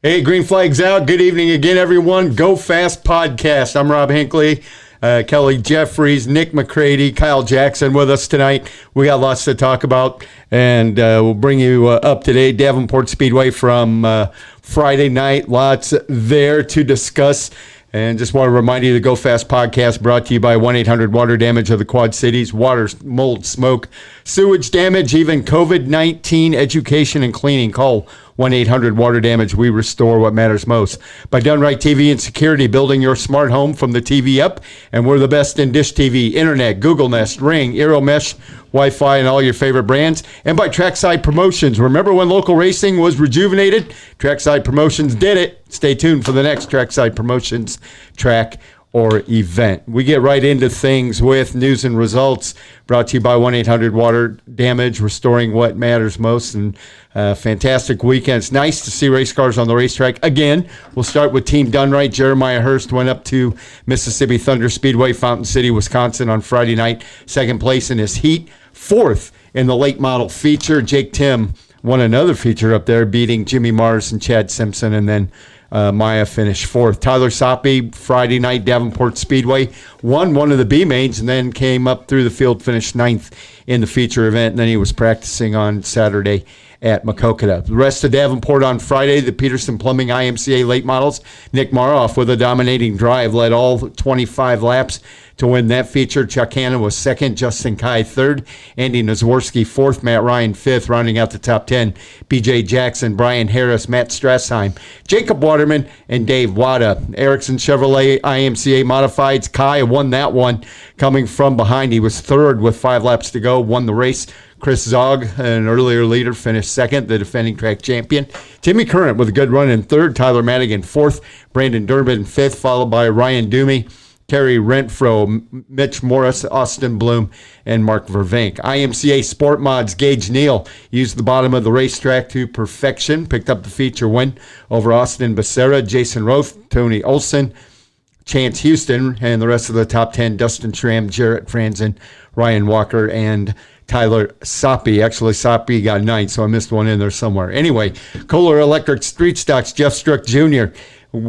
Hey, green flag's out. Good evening again, everyone. Go Fast Podcast. I'm Rob Hinckley, Kelly Jeffries, Nick McCready, Kyle Jackson with us tonight. We got lots to talk about, and we'll bring you up to date. Davenport Speedway from Friday night. Lots there to discuss. And just want to remind you, the Go Fast Podcast brought to you by 1-800-WATER Damage of the Quad Cities. Water, mold, smoke, sewage damage, even COVID-19 education and cleaning. Call 1-800-WATER Damage. We restore what matters most. By Done Right TV and Security, building your smart home from the TV up. And we're the best in dish TV, internet, Google Nest, Ring, Eero Mesh, Wi-Fi, and all your favorite brands. And by Trackside Promotions. Remember when local racing was rejuvenated? Trackside Promotions did it. Stay tuned for the next Trackside Promotions track or event. We get right into things with news and results, brought to you by 1-800-WATER Damage, restoring what matters most. And fantastic weekend. It's nice to see race cars on the racetrack again. We'll start with Team Done Right. Jeremiah Hurst went up to Mississippi Thunder Speedway, Fountain City, Wisconsin on Friday night. Second place in his heat. Fourth in the late model feature. Jake Tim won another feature up there, beating Jimmy Mars and Chad Simpson, and then Maya finished fourth. Tyler Soppe, Friday night, Davenport Speedway, won one of the B mains and then came up through the field, finished ninth in the feature event, and then he was practicing on Saturday at Maquoketa. The rest of Davenport on Friday, the Peterson Plumbing IMCA late models. Nick Maroff with a dominating drive, led all 25 laps to win that feature. Chuck Hanna was second, Justin Kai third, Andy Nazworski fourth, Matt Ryan fifth, rounding out the top 10. BJ Jackson, Brian Harris, Matt Strassheim, Jacob Waterman, and Dave Wada. Erickson Chevrolet IMCA Modifieds, Kai won that one coming from behind. He was third with 5 laps to go, won the race. Chris Zog, an earlier leader, finished second, the defending track champion. Timmy Current with a good run in third, Tyler Madigan fourth, Brandon Durbin fifth, followed by Ryan Toomey, Kerry Renfro, Mitch Morris, Austin Bloom, and Mark Vervank. IMCA Sport Mods, Gage Neal used the bottom of the racetrack to perfection, picked up the feature win over Austin Becerra, Jason Roth, Tony Olson, Chance Houston, and the rest of the top 10, Dustin Schramm, Jarrett Franzen, Ryan Walker, and Tyler Soppe. Actually, Soppe got 9th, so I missed one in there somewhere. Anyway, Kohler Electric Street Stocks, Jeff Struck Jr.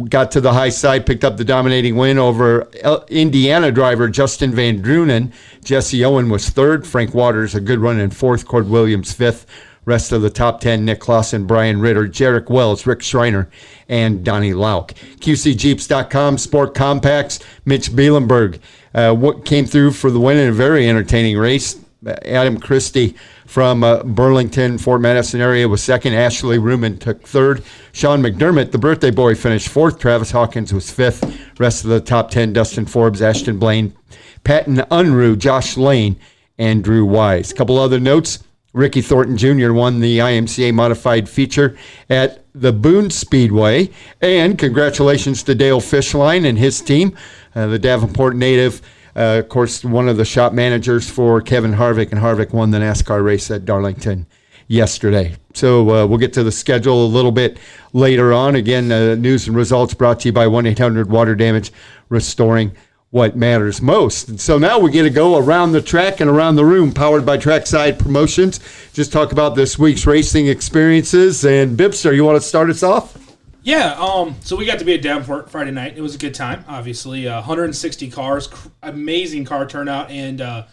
got to the high side, picked up the dominating win over Indiana driver Justin Van Drunen. Jesse Owen was third. Frank Waters, a good run in fourth. Cord Williams, fifth. Rest of the top 10, Nick Clausen, Brian Ritter, Jarek Wells, Rick Schreiner, and Donnie Lauk. QCJeeps.com, Sport Compacts, Mitch Bielenberg what came through for the win in a very entertaining race. Adam Christie from Burlington, Fort Madison area was second. Ashley Ruman took third. Sean McDermott, the birthday boy, finished fourth. Travis Hawkins was fifth. Rest of the top 10, Dustin Forbes, Ashton Blaine, Patton Unruh, Josh Lane, and Drew Wise. A couple other notes. Ricky Thornton Jr. won the IMCA modified feature at the Boone Speedway. And congratulations to Dale Fishline and his team, the Davenport native. Of course, one of the shop managers for Kevin Harvick, and Harvick won the NASCAR race at Darlington yesterday. So we'll get to the schedule a little bit later on. Again, news and results brought to you by 1-800-WATER Damage, restoring what matters most. And so now we get to go around the track and around the room, powered by Trackside Promotions. Just talk about this week's racing experiences. And Bibster, you want to start us off? Yeah, so we got to be at Davenport Friday night. It was a good time, obviously. 160 cars, amazing car turnout, and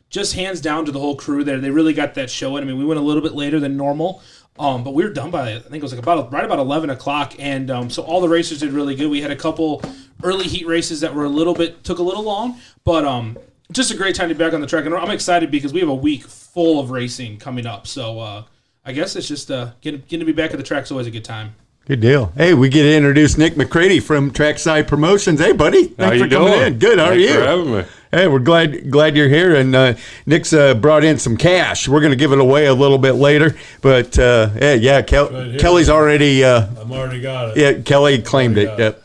just hands down to the whole crew there. They really got that show in. I mean, we went a little bit later than normal, but we were done by, I think it was like right about 11 o'clock, and so all the racers did really good. We had a couple early heat races that were took a little long, but just a great time to be back on the track. And I'm excited because we have a week full of racing coming up. So I guess it's just getting to be back at the track is always a good time. Good deal. Hey, we get to introduce Nick McCready from Trackside Promotions. Hey, buddy. Thanks for coming in. Good. How are you? Thanks for having me. Hey, we're glad you're here. And Nick's brought in some cash. We're going to give it away a little bit later. But, Kelly's already... I'm already got it. Yeah, Kelly claimed it. Yep.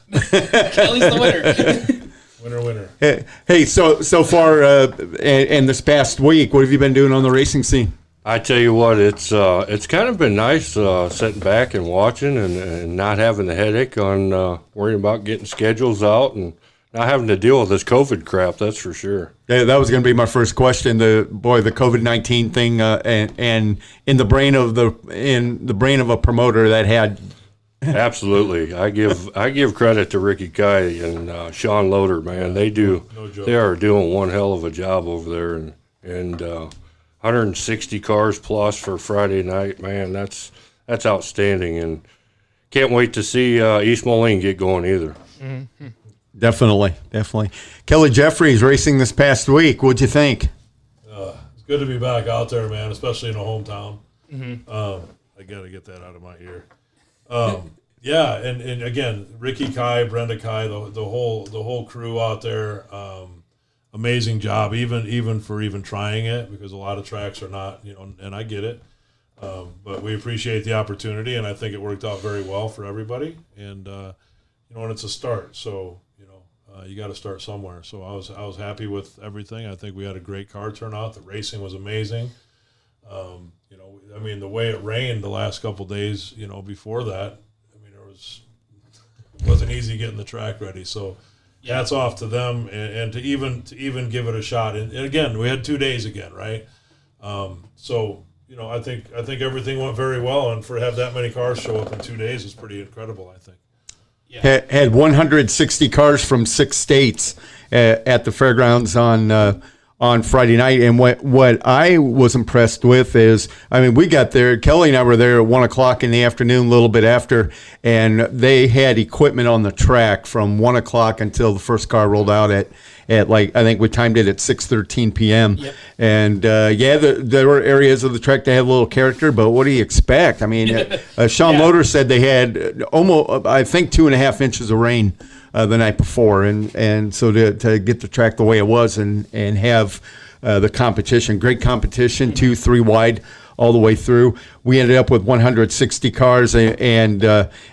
Kelly's the winner. Winner. Hey, so far in this past week, what have you been doing on the racing scene? I tell you what, it's kind of been nice sitting back and watching and not having the headache on worrying about getting schedules out and not having to deal with this COVID crap. That's for sure. Yeah, that was going to be my first question. The COVID-19 thing, and in the brain of a promoter that had Absolutely. I give credit to Ricky Kai and Sean Loader, man. They are doing one hell of a job over there, and 160 cars plus for Friday night, man. That's outstanding, and can't wait to see East Moline get going either. Mm-hmm. Definitely. Kelly Jeffries racing this past week. What'd you think? It's good to be back out there, man, especially in a hometown. Mm-hmm. I got to get that out of my ear. Yeah, and again, Ricky Kai, Brenda Kai, the whole crew out there, amazing job. Even for trying it, because a lot of tracks are not, and I get it, but we appreciate the opportunity, and I think it worked out very well for everybody. And and it's a start, so you got to start somewhere. So I was happy with everything. I think we had a great car turnout. The racing was amazing. I mean, the way it rained the last couple days, before that, I mean, it wasn't easy getting the track ready. So hats off to them, and to even give it a shot. And again, we had 2 days again, right? So I think everything went very well, and for have that many cars show up in 2 days is pretty incredible, I think. Yeah. Had 160 cars from 6 states at the fairgrounds on Friday night. And what I was impressed with is, I mean, we got there, Kelly and I were there at 1 o'clock in the afternoon, a little bit after, and they had equipment on the track from 1 o'clock until the first car rolled out at I think we timed it at 6:13 p.m. Yep. And there were areas of the track that had a little character, but what do you expect? I mean, Sean Loader said they had almost, I think, 2.5 inches of rain the night before, and so to get the track the way it was and have the competition, great competition, 2-3 wide all the way through. We ended up with 160 cars, and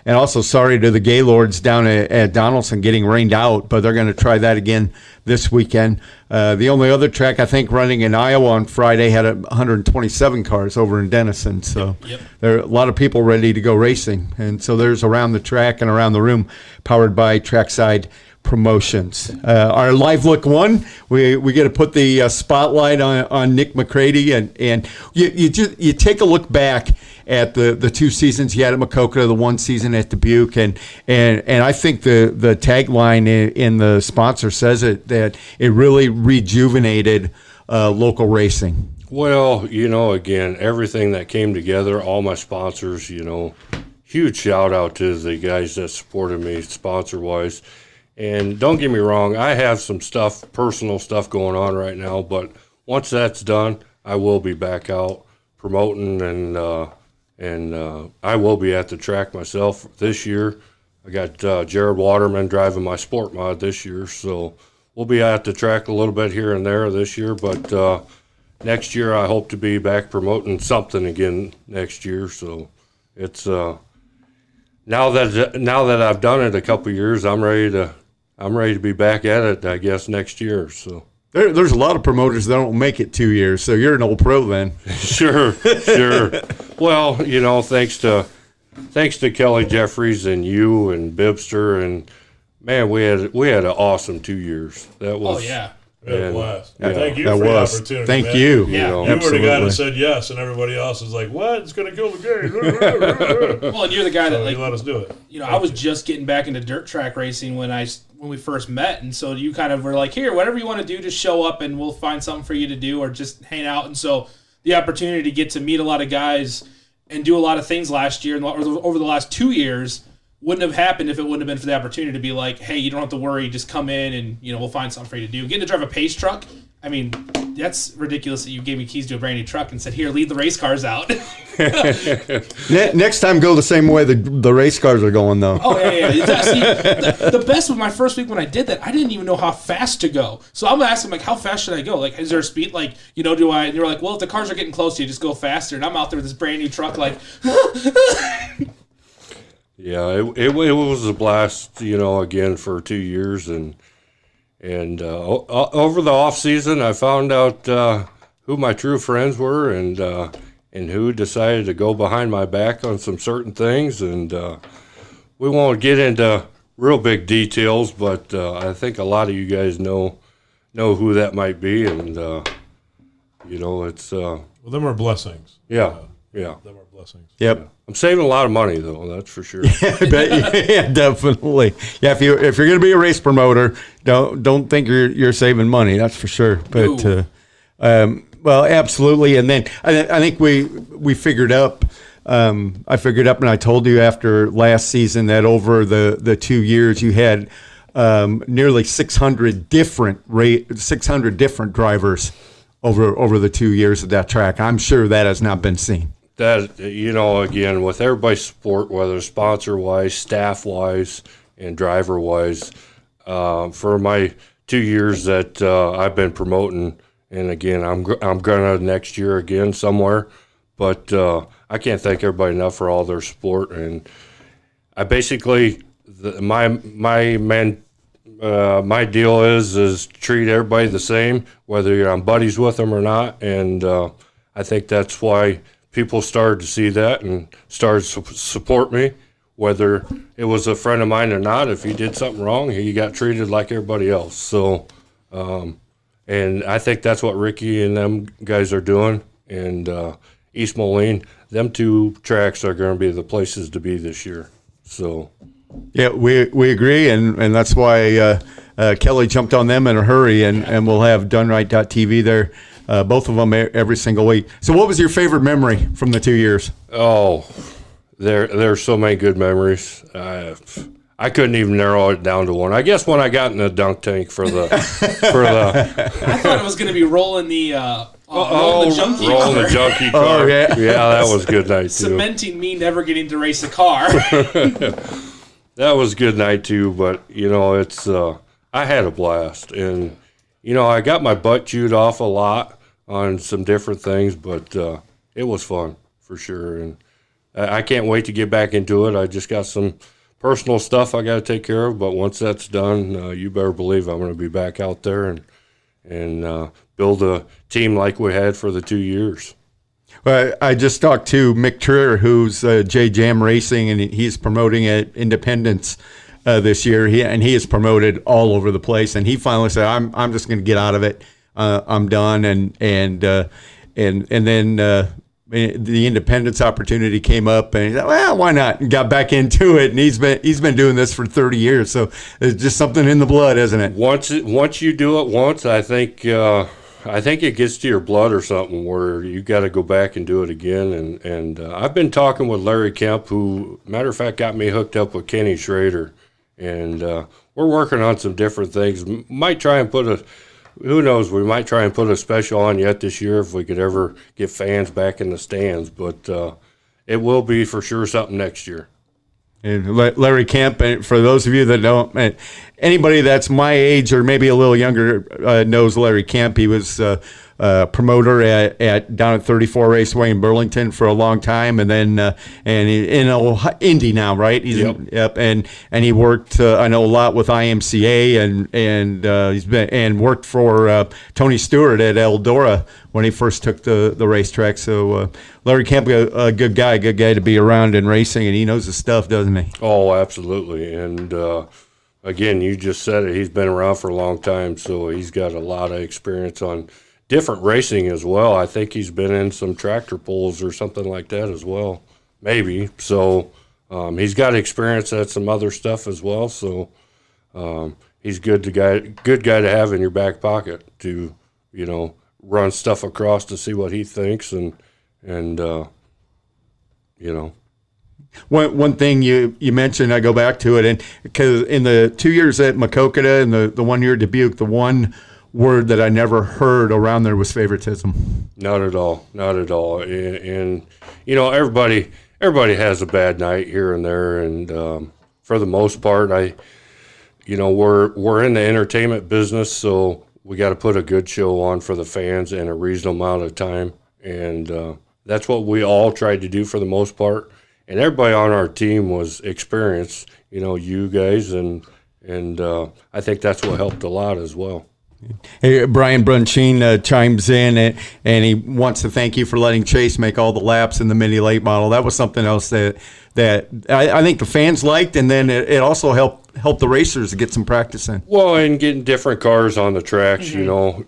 also sorry to the Gaylords down at Donaldson getting rained out, but they're going to try that again this weekend. The only other track I think running in Iowa on Friday had 127 cars over in Denison, so there are a lot of people ready to go racing, and so there's around the track and around the room, powered by Trackside Promotions. Our Live Look 1, we get to put the spotlight on Nick McCready, and you take a look back at the 2 seasons he had at Maquoketa, the 1 season at Dubuque, and I think the tagline in the sponsor says it, that it really rejuvenated local racing. Well, again, everything that came together, all my sponsors, huge shout out to the guys that supported me sponsor wise. And don't get me wrong, I have some personal stuff going on right now, but once that's done, I will be back out promoting, and I will be at the track myself this year. I got Jared Waterman driving my sport mod this year, so we'll be at the track a little bit here and there this year, but next year I hope to be back promoting something again next year. So it's now that I've done it a couple years, I'm ready to be back at it, I guess, next year. So there's a lot of promoters that don't make it 2 years, so you're an old pro then. Sure. Well, thanks to Kelly Jeffries and you and Bibster, and man, we had an awesome 2 years. That was It was. Thank you for the opportunity. Thank man. you. You were the guy that said yes, and everybody else is like, "What? It's going to kill the game." Well, and you're the guy that you let us do it. I was just getting back into dirt track racing when we first met, and so you kind of were like, "Here, whatever you want to do, just show up, and we'll find something for you to do, or just hang out." And so the opportunity to get to meet a lot of guys and do a lot of things last year and over the last 2 years wouldn't have happened if it wouldn't have been for the opportunity to be like, hey, you don't have to worry, just come in and we'll find something for you to do. Getting to drive a pace truck, I mean, that's ridiculous that you gave me keys to a brand new truck and said, here, lead the race cars out. Next time, go the same way the race cars are going, though. Oh, yeah. See, the best was my first week when I did that, I didn't even know how fast to go. So I'm asking, how fast should I go? Like, is there a speed? Like, do I? And you're like, well, if the cars are getting close to you, just go faster. And I'm out there with this brand new truck, like... Yeah, it was a blast, again for 2 years, and over the off season, I found out who my true friends were, and who decided to go behind my back on some certain things, and we won't get into real big details, but I think a lot of you guys know who that might be, and it's well, them are blessings. Yeah. Yeah. Them are blessings. Yep. I'm saving a lot of money though, that's for sure. I bet, yeah, definitely. Yeah, if you're going to be a race promoter, don't think you're saving money. That's for sure. But well, absolutely. And then I think we figured up. I figured up, and I told you after last season that over the 2 years you had nearly 600 different drivers over the 2 years of that track. I'm sure that has not been seen. That, again, with everybody's support, whether sponsor-wise, staff-wise, and driver-wise, for my 2 years that I've been promoting, and again, I'm gonna next year again somewhere, but I can't thank everybody enough for all their support. And I basically, my deal is treat everybody the same, whether you're on buddies with them or not, and I think that's why people started to see that and started to support me, whether it was a friend of mine or not. If he did something wrong, he got treated like everybody else. So, and I think that's what Ricky and them guys are doing. And East Moline, them two tracks are going to be the places to be this year. So, yeah, we agree, and that's why Kelly jumped on them in a hurry, and we'll have DoneRight.tv there. Both of them every single week. So what was your favorite memory from the 2 years? Oh, there's so many good memories. I couldn't even narrow it down to one. I guess when I got in the dunk tank for the I thought it was going to be rolling the junkie rolling the junkie car. Oh, yeah. Yeah, that was a good night too. Cementing me never getting to race a car. That was a good night too, but it's I had a blast, and I got my butt chewed off a lot on some different things, but it was fun for sure, and I can't wait to get back into it. I just got some personal stuff I got to take care of, but once that's done, you better believe I'm going to be back out there and build a team like we had for the 2 years. Well, I just talked to Mick Trier, who's J Jam Racing, and he's promoting at Independence this year. He is promoted all over the place, and he finally said, "I'm just going to get out of it. I'm done." And then the Independence opportunity came up, and he said, "Well, why not?" And got back into it, and he's been doing this for 30 years. So it's just something in the blood, isn't it? Once you do it once, I think it gets to your blood or something where you got to go back and do it again. And I've been talking with Larry Kemp, who, matter of fact, got me hooked up with Kenny Schrader. And we're working on some different things. Might try and who knows, we might try and put a special on yet this year if we could ever get fans back in the stands. But it will be for sure something next year. And Larry Kemp, and for those of you that don't, anybody that's my age or maybe a little younger knows Larry Kemp. He was promoter down at 34 Raceway in Burlington for a long time, and then and in Indy now, right? Yep. And he worked I know a lot with IMCA, and he's been and worked for Tony Stewart at Eldora when he first took the racetrack. So Larry Kemp, a good guy to be around in racing, and he knows his stuff, doesn't he? Oh, absolutely. And again, you just said it. He's been around for a long time, so he's got a lot of experience on different racing as well. I think he's been in some tractor pulls or something like that as well, maybe. So he's got experience at some other stuff as well. So he's good guy to have in your back pocket to run stuff across to see what he thinks and One thing you mentioned, I go back to it, and because in the 2 years at Maquoketa and the 1 year at Dubuque, the one word that I never heard around there was favoritism. Not at all. And everybody has a bad night here and there, and for the most part, we're in the entertainment business, so we got to put a good show on for the fans in a reasonable amount of time, and that's what we all tried to do for the most part. And everybody on our team was experienced, you guys, and I think that's what helped a lot as well. Hey, Brian Brunchine chimes in, and he wants to thank you for letting Chase make all the laps in the mini late model. That was something else that I think the fans liked, and then it also helped help the racers get some practice in. Well, and getting different cars on the tracks, you know,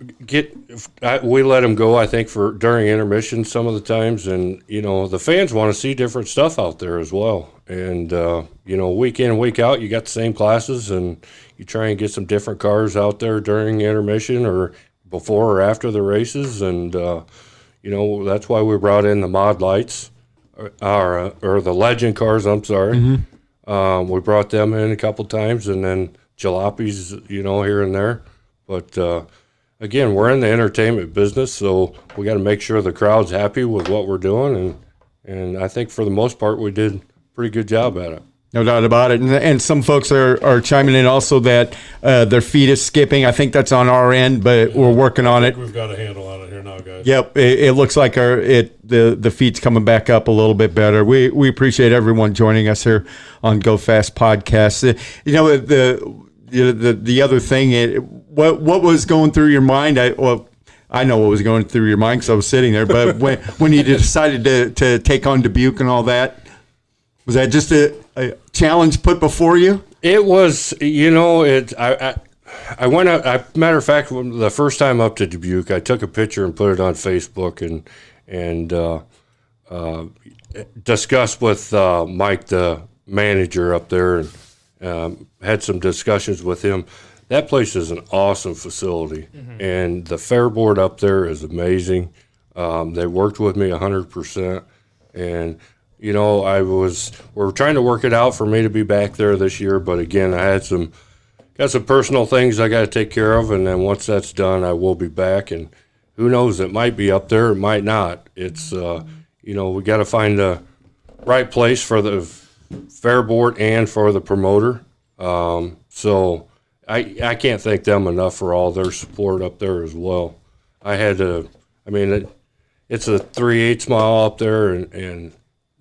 we let them go, I think, for during intermission some of the times, and you know, the fans want to see different stuff out there as well. And you know, week in and week out, you got the same classes, and you try and get some different cars out there during intermission or before or after the races, and you know, that's why we brought in the mod lights, or the legend cars. I'm sorry. We brought them in a couple times, and then jalopies, you know, here and there. But again, we're in the entertainment business, so we got to make sure the crowd's happy with what we're doing, and I think for the most part we did a pretty good job at it. No doubt about it. And some folks are chiming in also that their feet is skipping. I think that's on our end, but we're working on it. We've got a handle on it here now, guys. Yep, it looks like the feet's coming back up a little bit better. We appreciate everyone joining us here on Go Fast Podcast. You know, the other thing, what was going through your mind? I know what was going through your mind because I was sitting there. But when you decided to take on Dubuque and all that, was that just a challenge put before you? It was, you know, I went out. Matter of fact, the first time up to Dubuque, I took a picture and put it on Facebook and discussed with Mike, the manager up there, and had some discussions with him. That place is an awesome facility, and the fair board up there is amazing. They worked with me 100%, and you know, we're trying to work it out for me to be back there this year, but again, I had got some personal things I got to take care of, and then once that's done, I will be back. And who knows? It might be up there, it might not. It's you know, we got to find the right place for the fair board and for the promoter. So I can't thank them enough for all their support up there as well. It's a 3/8 mile up there, and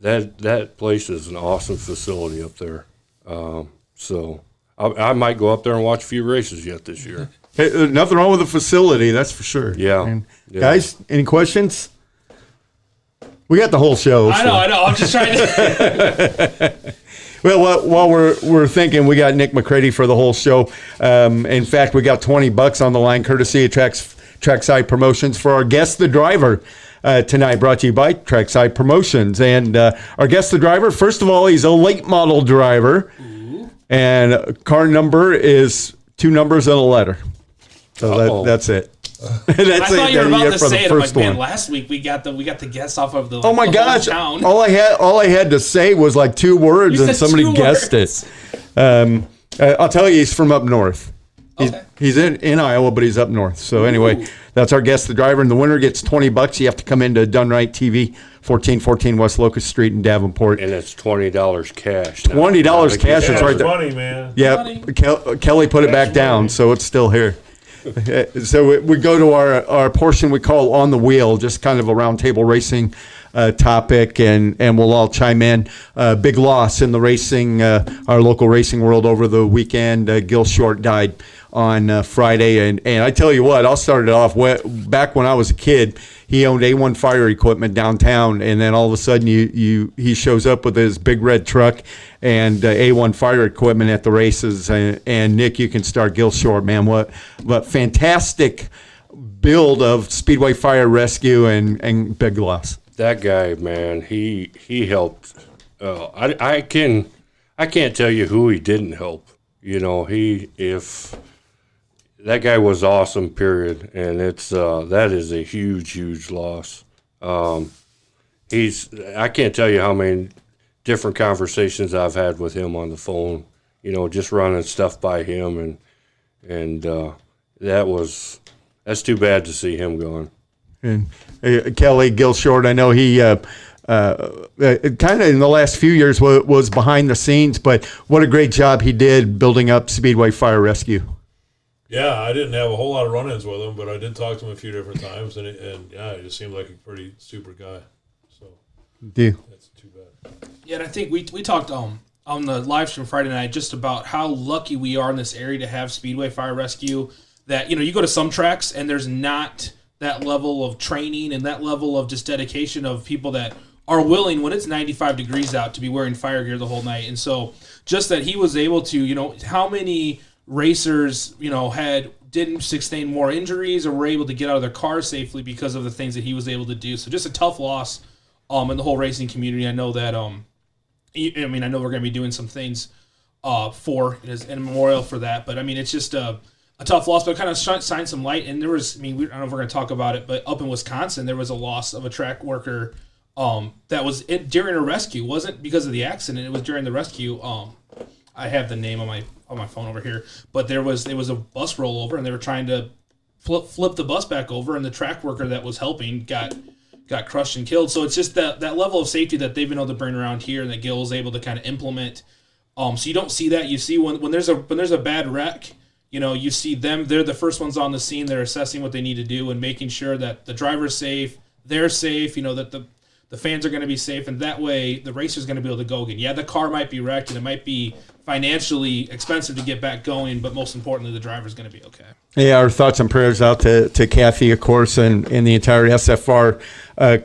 that place is an awesome facility up there. So I might go up there and watch a few races yet this year. Hey, nothing wrong with the facility, that's for sure. Yeah. Guys, any questions? We got the whole show. I know. I'm just trying to. Well, while we're thinking, we got Nick McCready for the whole show. In fact, we got $20 on the line, courtesy of Trackside Promotions for our guest, the driver. Tonight, brought to you by Trackside Promotions. And our guest, the driver, first of all, he's a late model driver. Ooh. And car number is 2 numbers and a letter. So that's it. I thought you were about to say it. I'm like, man, last week we got the guess off of the. Oh my gosh! All I had to say was like 2 words, and somebody guessed it. I'll tell you, he's from up north. He's in Iowa, but he's up north. So anyway, that's our guest, the driver, and the winner gets $20. You have to come into Done Right TV, 1414 West Locust Street in Davenport, and it's $20 cash. $20 cash. It's right there. Money, man. Yep. Kelly put it back down, so it's still here. So we go to our portion we call On the Wheel, just kind of a roundtable racing topic, and we'll all chime in. Big loss in the racing, our local racing world over the weekend. Gil Short died on Friday, and I tell you what, I'll start it off. Back when I was a kid, he owned A1 Fire Equipment downtown, and then all of a sudden he shows up with his big red truck and A1 Fire Equipment at the races. And Nick, you can start Gil Short, man. What fantastic build of Speedway Fire Rescue and big loss. That guy, man, he helped. I can't tell you who he didn't help. You know, that guy was awesome, period, and that is a huge loss. I can't tell you how many different conversations I've had with him on the phone, you know, just running stuff by him, and that's too bad to see him going. And Kelly, Gil Short, I know he kind of in the last few years was behind the scenes, but what a great job he did building up Speedway Fire Rescue. Yeah, I didn't have a whole lot of run-ins with him, but I did talk to him a few different times, and yeah, he just seemed like a pretty super guy. So that's too bad. Yeah, and I think we talked on the live stream Friday night just about how lucky we are in this area to have Speedway Fire Rescue. That, you know, you go to some tracks and there's not that level of training and that level of just dedication of people that are willing when it's 95 degrees out to be wearing fire gear the whole night. And so just that he was able to, how many racers, didn't sustain more injuries or were able to get out of their cars safely because of the things that he was able to do. So just a tough loss in the whole racing community. I know that, I know we're going to be doing some things in a memorial for that. But, it's just a tough loss, but kind of shined some light. And there was, I don't know if we're going to talk about it, but up in Wisconsin, there was a loss of a track worker that was during a rescue. It wasn't because of the accident. It was during the rescue. I have the name on my phone over here, but it was a bus rollover, and they were trying to flip the bus back over, and the track worker that was helping got crushed and killed. So it's just that level of safety that they've been able to bring around here, and that Gil is able to kind of implement. So you don't see that. You see when there's a bad wreck, you see them. They're the first ones on the scene. They're assessing what they need to do and making sure that the driver's safe, they're safe. That the fans are going to be safe, and that way the racer's going to be able to go again. Yeah, the car might be wrecked, and it might be financially expensive to get back going, but most importantly, the driver's going to be okay. Yeah, our thoughts and prayers out to Kathy, of course, and the entire SFR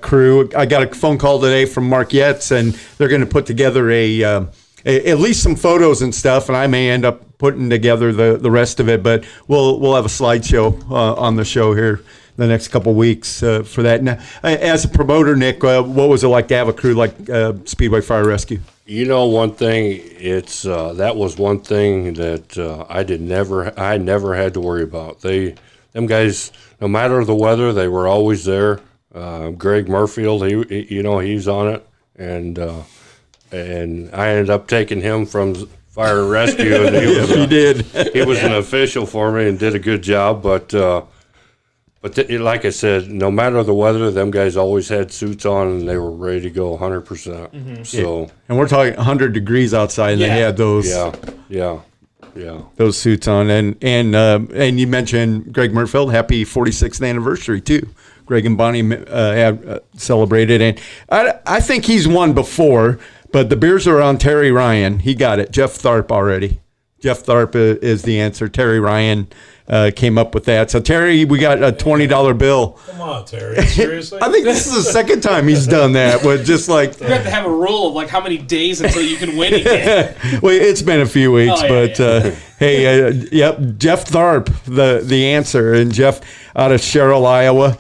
crew. I got a phone call today from Mark Yetz, and they're going to put together at least some photos and stuff, and I may end up putting together the rest of it, but we'll have a slideshow on the show here the next couple of weeks for that. Now, as a promoter, Nick, what was it like to have a crew like Speedway Fire Rescue? One thing, it's that was one thing that I never had to worry about. Them guys, no matter the weather, they were always there. Greg Murfield, he's on it, and I ended up taking him from Fire and Rescue, and he did. He was an official for me and did a good job, but like I said, no matter the weather, them guys always had suits on and they were ready to go 100%. Mm-hmm. So, and we're talking 100 degrees outside, and they had those. Yeah. Those suits on, and you mentioned Greg Murfield. Happy 46th anniversary too. Greg and Bonnie have celebrated, and I think he's won before, but the beers are on Terry Ryan. He got it. Jeff Tharp already. Jeff Tharp is the answer. Terry Ryan came up with that. So, Terry, we got a $20 bill. Come on, Terry. Seriously? I think this is the second time he's done that. With just like you have to have a rule of like how many days until you can win again. Well, it's been a few weeks, hey, yep, Jeff Tharp, the answer, and Jeff out of Sherrill, Iowa,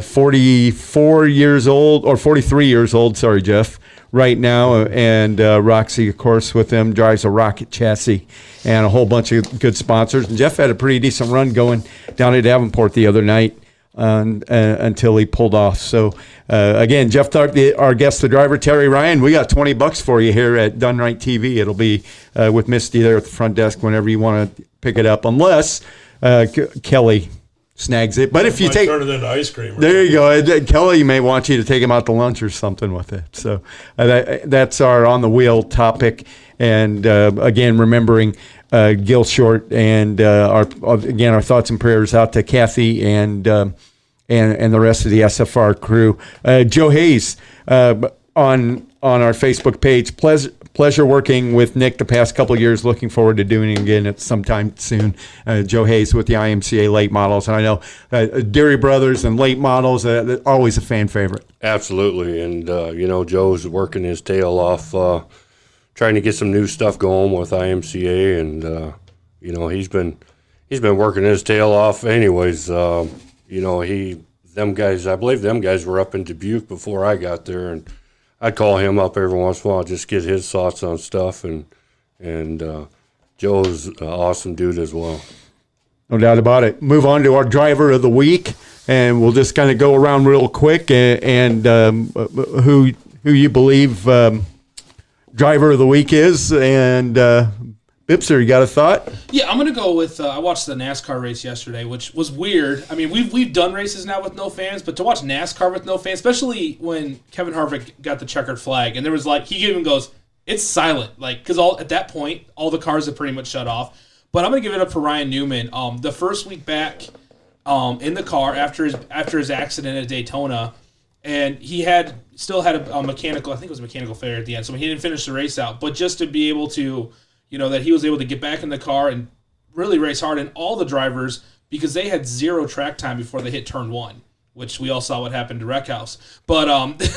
44 years old or 43 years old. Sorry, Jeff. Right now, and Roxy, of course, with them, drives a Rocket chassis and a whole bunch of good sponsors. And Jeff had a pretty decent run going down at Davenport the other night until he pulled off. So, again, Jeff Tharp, our guest, the driver, Terry Ryan, we got $20 for you here at Done Right TV. It'll be with Misty there at the front desk whenever you want to pick it up, unless Kelly snags it. But if you turn it into ice cream. There you go. Kelly may want you to take him out to lunch or something with it. So that's our on the wheel topic. And again, remembering Gil Short, and our thoughts and prayers out to Kathy and the rest of the SFR crew. Joe Hayes on our Facebook page. Pleasure working with Nick the past couple of years. Looking forward to doing it again at some time soon. Joe Hayes with the IMCA late models. And I know Deary Brothers and late models, always a fan favorite. Absolutely. And, Joe's working his tail off trying to get some new stuff going with IMCA. And, he's been working his tail off anyways. I believe them guys were up in Dubuque before I got there, and I'd call him up every once in a while, just get his thoughts on stuff, and Joe's an awesome dude as well. No doubt about it. Move on to our driver of the week, and we'll just kind of go around real quick and who you believe driver of the week is, and Bipser, you got a thought? Yeah, I'm going to go with, I watched the NASCAR race yesterday, which was weird. I mean, we've done races now with no fans, but to watch NASCAR with no fans, especially when Kevin Harvick got the checkered flag, and there was he even goes, it's silent, because at that point, all the cars have pretty much shut off. But I'm going to give it up for Ryan Newman. The first week back in the car after his accident at Daytona, and he still had a mechanical, I think it was a mechanical failure at the end, so he didn't finish the race out. But just to be able to, that he was able to get back in the car and really race hard, and all the drivers, because they had zero track time before they hit turn one. which we all saw what happened to Wreckhouse. But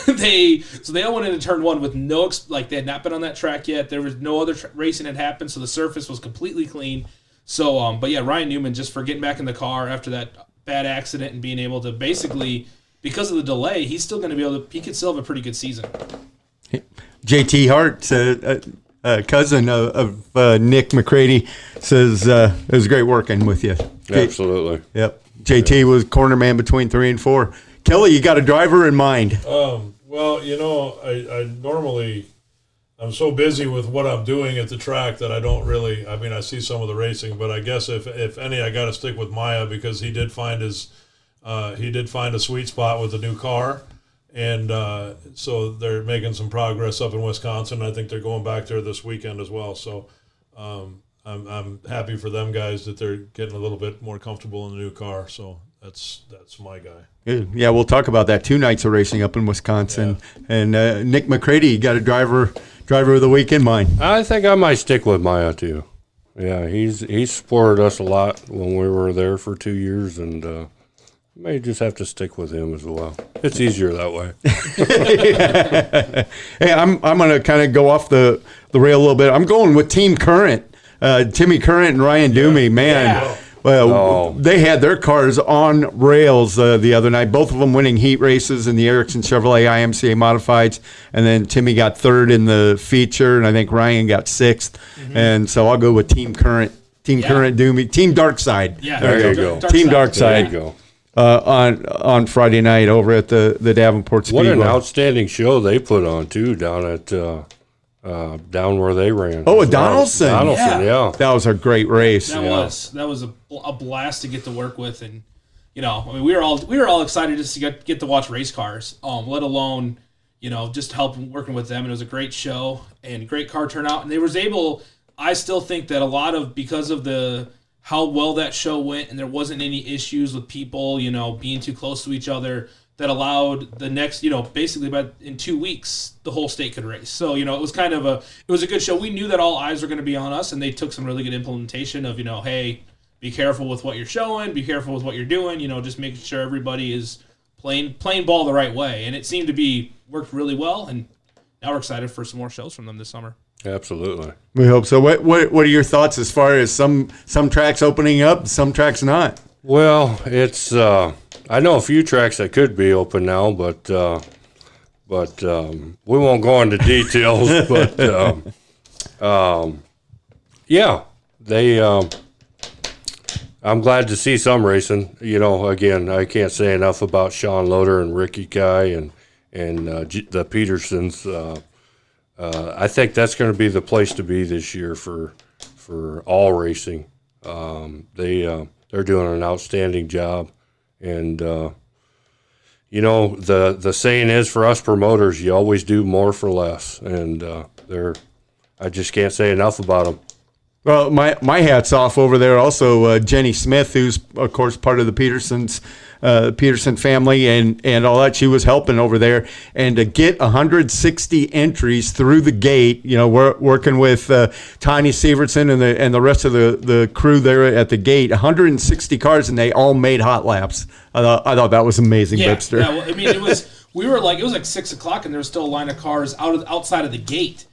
they all went into turn one with they had not been on that track yet. There was no other racing had happened, so the surface was completely clean. So, but yeah, Ryan Newman, just for getting back in the car after that bad accident and being able to basically, because of the delay, he's still going to be able to, he could still have a pretty good season. JT Hart, cousin of Nick McCready, says it was great working with you. Absolutely. Yep. JT was corner man between 3 and 4. Kelly, you got a driver in mind? Well, I normally, I'm so busy with what I'm doing at the track that I don't really, I see some of the racing, but I guess if any, I got to stick with Maya because he did find a sweet spot with the new car. And so they're making some progress up in Wisconsin. I think they're going back there this weekend as well. So I'm happy for them guys that they're getting a little bit more comfortable in the new car. So that's my guy. Good. Yeah, we'll talk about that. 2 nights of racing up in Wisconsin. Yeah. And Nick McCready, got a driver of the week in mind. I think I might stick with Maya too. Yeah, he's supported us a lot when we were there for 2 years, and may just have to stick with him as well. It's easier that way. Hey, I'm going to kind of go off the rail a little bit. I'm going with Team Current. Timmy Current and Ryan Doomey, man. Yeah. Well, they had their cars on rails the other night, both of them winning heat races in the Ericsson Chevrolet IMCA Modifieds. And then Timmy got 3rd in the feature, and I think Ryan got 6th. Mm-hmm. And so I'll go with Team Current. Current Doomey. Team Dark Side. Yeah, there you go. Team Dark Side. There you go. On Friday night over at the Davenport Speedway. What an outstanding show they put on too down at down where they ran. Oh, at Donaldson. Yeah. That was a great race. That was a blast to get to work with, and we were all excited just to get to watch race cars. Let alone just help working with them, and it was a great show and great car turnout. And they was able. I still think that a lot of because of how well that show went, and there wasn't any issues with people, being too close to each other, that allowed the next, basically in 2 weeks, the whole state could race. So, it was kind of it was a good show. We knew that all eyes were going to be on us, and they took some really good implementation of, hey, be careful with what you're showing, be careful with what you're doing, just making sure everybody is playing ball the right way. And it seemed to worked really well, and now we're excited for some more shows from them this summer. Absolutely. We hope so. What are your thoughts as far as some tracks opening up, some tracks not? Well, it's I know a few tracks that could be open now, but we won't go into details. But I'm glad to see some racing. Again, I can't say enough about Sean Loader and Ricky Kai and the Petersons. I think that's going to be the place to be this year for all racing. They're doing an outstanding job, and the saying is for us promoters, you always do more for less, and I just can't say enough about them. Well, my hat's off over there. Also, Jenny Smith, who's of course part of the Peterson family and all that. She was helping over there, and to get 160 entries through the gate, we're working with Tanya Severson and the rest of the crew there at the gate. 160 cars, and they all made hot laps. I thought that was amazing, Bipster. Yeah, well, it was it was like 6 o'clock, and there was still a line of cars outside of the gate.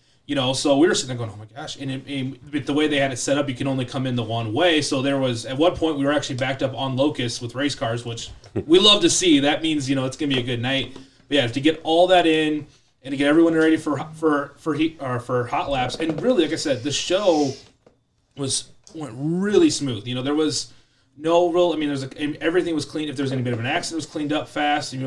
So we were sitting there going, oh my gosh. And the way they had it set up, you can only come in the one way. So there was, at one point, we were actually backed up on Locust with race cars, which we love to see. That means, it's going to be a good night. But yeah, to get all that in and to get everyone ready for hot laps. And really, like I said, the show went really smooth. There was no real, everything was clean. If there was any bit of an accident, it was cleaned up fast. Like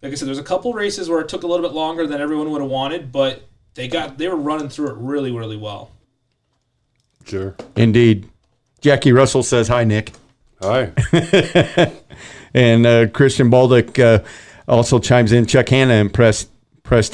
I said, there's a couple races where it took a little bit longer than everyone would have wanted, but they were running through it really, really well. Sure. Indeed. Jackie Russell says hi, Nick. Hi. And Christian Baldick also chimes in. Chuck Hanna impressed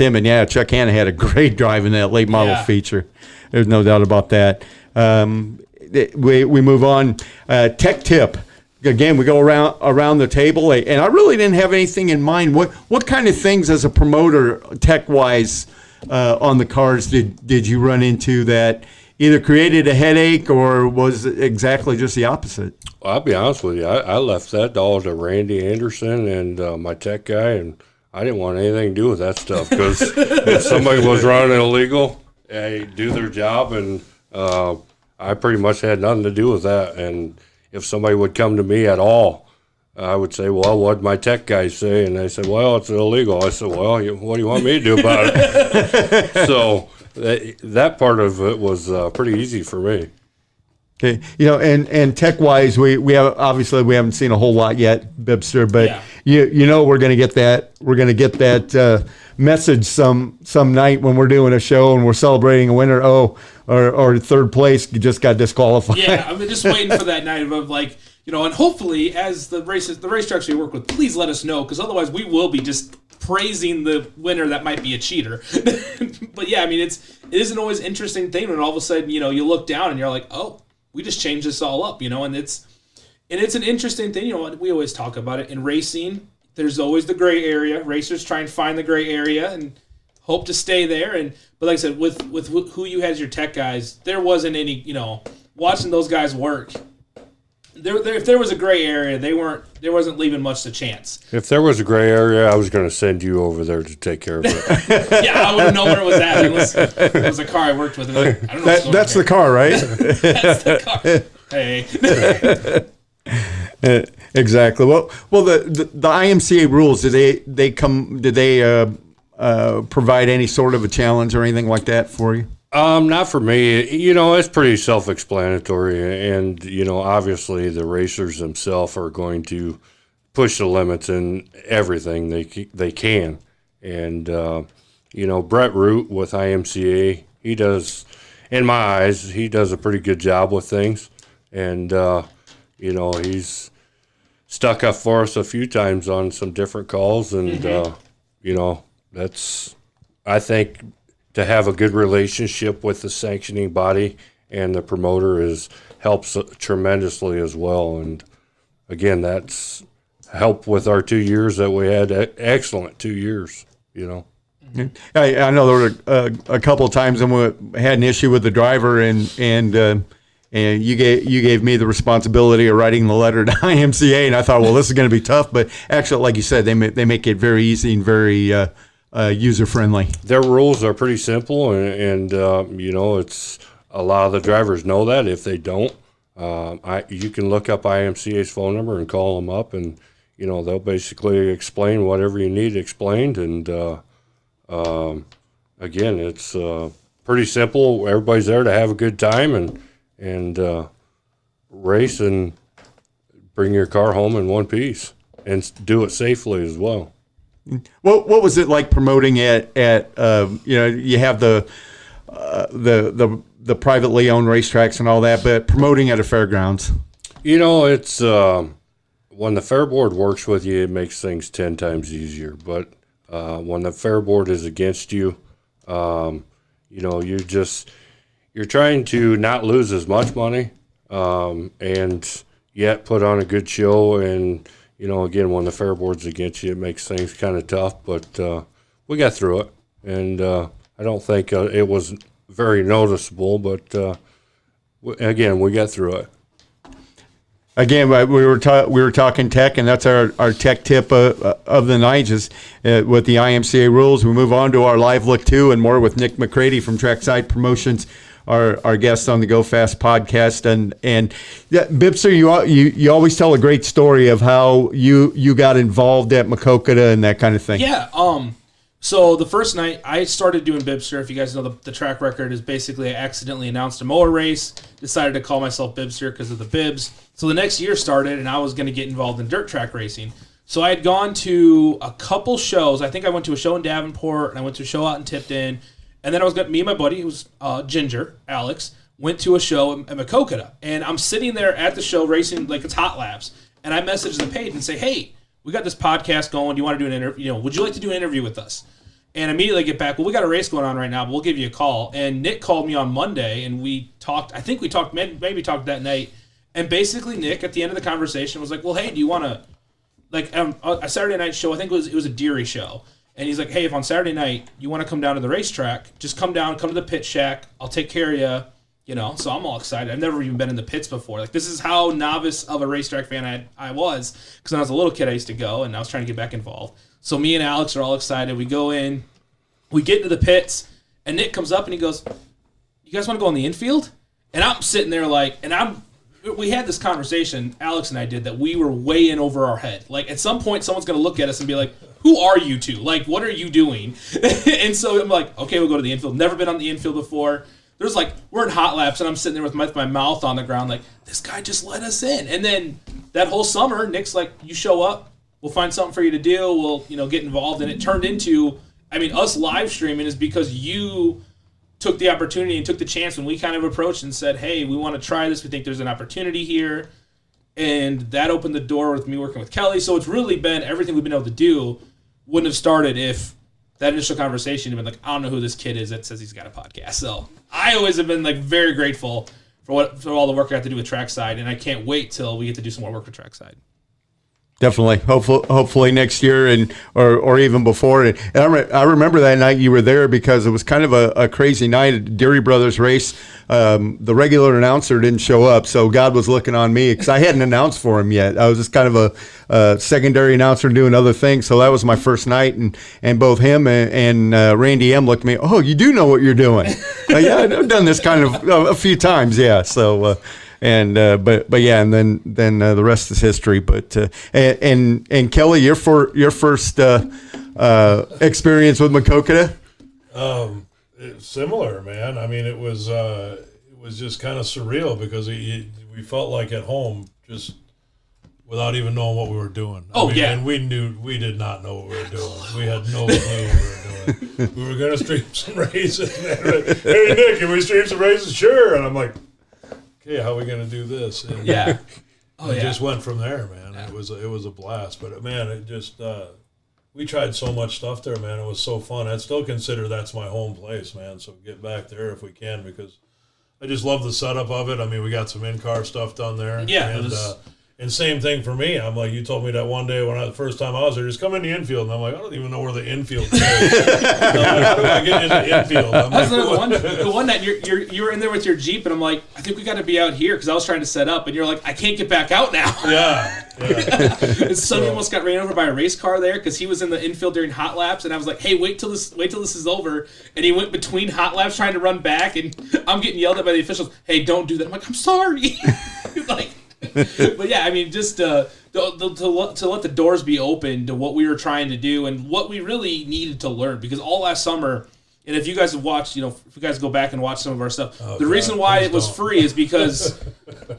him. And yeah, Chuck Hanna had a great drive in that late model feature. There's no doubt about that. We move on. Tech tip. Again, we go around the table, and I really didn't have anything in mind. What kind of things as a promoter, tech-wise, on the cars did you run into that either created a headache or was it exactly just the opposite? Well, I'll be honest with you. I left that all to Randy Anderson and my tech guy, and I didn't want anything to do with that stuff because if somebody was running illegal, they do their job, and I pretty much had nothing to do with that. And if somebody would come to me at all, I would say, well, what did my tech guys say? And they said, well, it's illegal. I said, well, what do you want me to do about it? So that part of it was pretty easy for me. Okay, and tech wise, we have obviously we haven't seen a whole lot yet, Bibster, but we're going to get that message some night when we're doing a show and we're celebrating a winner. Or third place just got disqualified. Yeah, I'm just waiting for that night of like, and hopefully as the racetracks we work with, please let us know, because otherwise we will be just praising the winner that might be a cheater. But yeah, I mean, it isn't always an interesting thing when all of a sudden, you look down and you're like, oh, we just changed this all up, and it's an interesting thing. We always talk about it in racing. There's always the gray area. Racers try and find the gray area and hope to stay there. But like I said, with who you had as your tech guys, there wasn't any, watching those guys work. If there was a gray area, there wasn't leaving much to chance. If there was a gray area, I was going to send you over there to take care of it. Yeah, I wouldn't know where it was at unless it was a car I worked with. I don't know that's the car, right? That's the car. Hey. Exactly. Well, the IMCA rules, did they provide any sort of a challenge or anything like that for you? Not for me. It's pretty self-explanatory, and obviously the racers themselves are going to push the limits in everything they can. And Brett Root with IMCA, he does, in my eyes, he does a pretty good job with things, and he's stuck up for us a few times on some different calls, and that's, I think, to have a good relationship with the sanctioning body and the promoter helps tremendously as well. And again, that's helped with our 2 years that we had. Excellent 2 years, I know there were a couple of times when we had an issue with the driver, and you gave me the responsibility of writing the letter to IMCA, and I thought, well, this is going to be tough. But actually, like you said, they make it very easy and very user-friendly. Their rules are pretty simple, and it's a lot of the drivers know that. If they don't, you can look up IMCA's phone number and call them up, and they'll basically explain whatever you need explained. And again, it's pretty simple. Everybody's there to have a good time and race and bring your car home in one piece and do it safely as well. What was it like promoting at you have the privately owned racetracks and all that, but promoting at a fairgrounds? It's when the fair board works with you, it makes things 10 times easier. But when the fair board is against you, you're trying to not lose as much money, and yet put on a good show. And again, when the fair board's against you, it makes things kind of tough, but we got through it, and I don't think it was very noticeable, but again, we got through it. Again, we were talking tech, and that's our tech tip of the night is with the IMCA rules. We move on to our live look 2 and more with Nick McCready from Trackside Promotions, our guest on the Go Fast podcast. And Bibster, you always tell a great story of how you got involved at Maquoketa and that kind of thing. Yeah. So the first night I started doing Bibster, if you guys know the track record, is basically I accidentally announced a mower race, decided to call myself Bibster because of the bibs. So the next year started, and I was going to get involved in dirt track racing. So I had gone to a couple shows. I think I went to a show in Davenport, and I went to a show out in Tipton. And then me and my buddy, who was Ginger, Alex, went to a show at Maquoketa. And I'm sitting there at the show racing like it's hot laps. And I message the page and say, hey, we got this podcast going. Do you want to do an interview? Would you like to do an interview with us? And immediately get back, well, we got a race going on right now, but we'll give you a call. And Nick called me on Monday, and we talked. I think we talked, maybe talked that night. And basically, Nick, at the end of the conversation, was like, well, hey, do you want to, like, a Saturday night show? I think it was a Deary show. And he's like, hey, if on Saturday night you want to come down to the racetrack, just come down, come to the pit shack. I'll take care of you. So I'm all excited. I've never even been in the pits before. Like, this is how novice of a racetrack fan I was, because when I was a little kid I used to go, and I was trying to get back involved. So me and Alex are all excited. We go in, we get into the pits, and Nick comes up and he goes, "You guys want to go on the infield?" And I'm sitting there like, we had this conversation, Alex and I did, that we were way in over our head. Like, at some point, someone's going to look at us and be like, "Who are you two? Like, what are you doing?" And so I'm like, okay, we'll go to the infield. Never been on the infield before. There's like, we're in hot laps, and I'm sitting there with my mouth on the ground like, this guy just let us in. And then that whole summer, Nick's like, "You show up, we'll find something for you to do. We'll, get involved." And it turned into, us live streaming is because you took the opportunity and took the chance when we kind of approached and said, "Hey, we want to try this. We think there's an opportunity here." And that opened the door with me working with Kelly. So it's really been everything we've been able to do wouldn't have started if that initial conversation had been like, "I don't know who this kid is that says he's got a podcast." So I always have been like very grateful for all the work I got to do with Trackside, and I can't wait till we get to do some more work with Trackside. Definitely. Hopefully next year or even before. And I remember that night you were there because it was kind of a crazy night at Deary Brothers race. The regular announcer didn't show up, so God was looking on me because I hadn't announced for him yet. I was just kind of a secondary announcer doing other things. So that was my first night, and both him and Randy M looked at me. "Oh, you do know what you're doing." Yeah, I've done this kind of a few times. Yeah, so. But yeah, and then the rest is history. But and Kelly, your first experience with Maquoketa? Similar, man. It was just kind of surreal because we felt like at home, just without even knowing what we were doing. And we did not know what we were doing. We had no clue what we were doing. We were going to stream some races. "Hey Nick, can we stream some races?" "Sure." And I'm like, "Okay, how are we going to do this?" And it just went from there, man. Yeah. It was a blast. But man, it just we tried so much stuff there, man. It was so fun. I'd still consider that's my home place, man. So get back there if we can, because I just love the setup of it. We got some in-car stuff done there. Yeah. And same thing for me. I'm like, you told me that one day the first time I was there, just come in the infield. And I'm like, I don't even know where the infield is. I'm like, how do I get into the infield? I'm like, the one that you were in there with your Jeep, and I'm like, I think we got to be out here because I was trying to set up, and you're like, I can't get back out now. Yeah. And Sonny almost got ran over by a race car there because he was in the infield during hot laps, and I was like, "Hey, wait till this is over." And he went between hot laps trying to run back, and I'm getting yelled at by the officials. "Hey, don't do that." I'm like, "I'm sorry." But yeah, just to let the doors be open to what we were trying to do and what we really needed to learn, because all last summer, and if you guys have watched, if you guys go back and watch some of our stuff, reason why it was free is because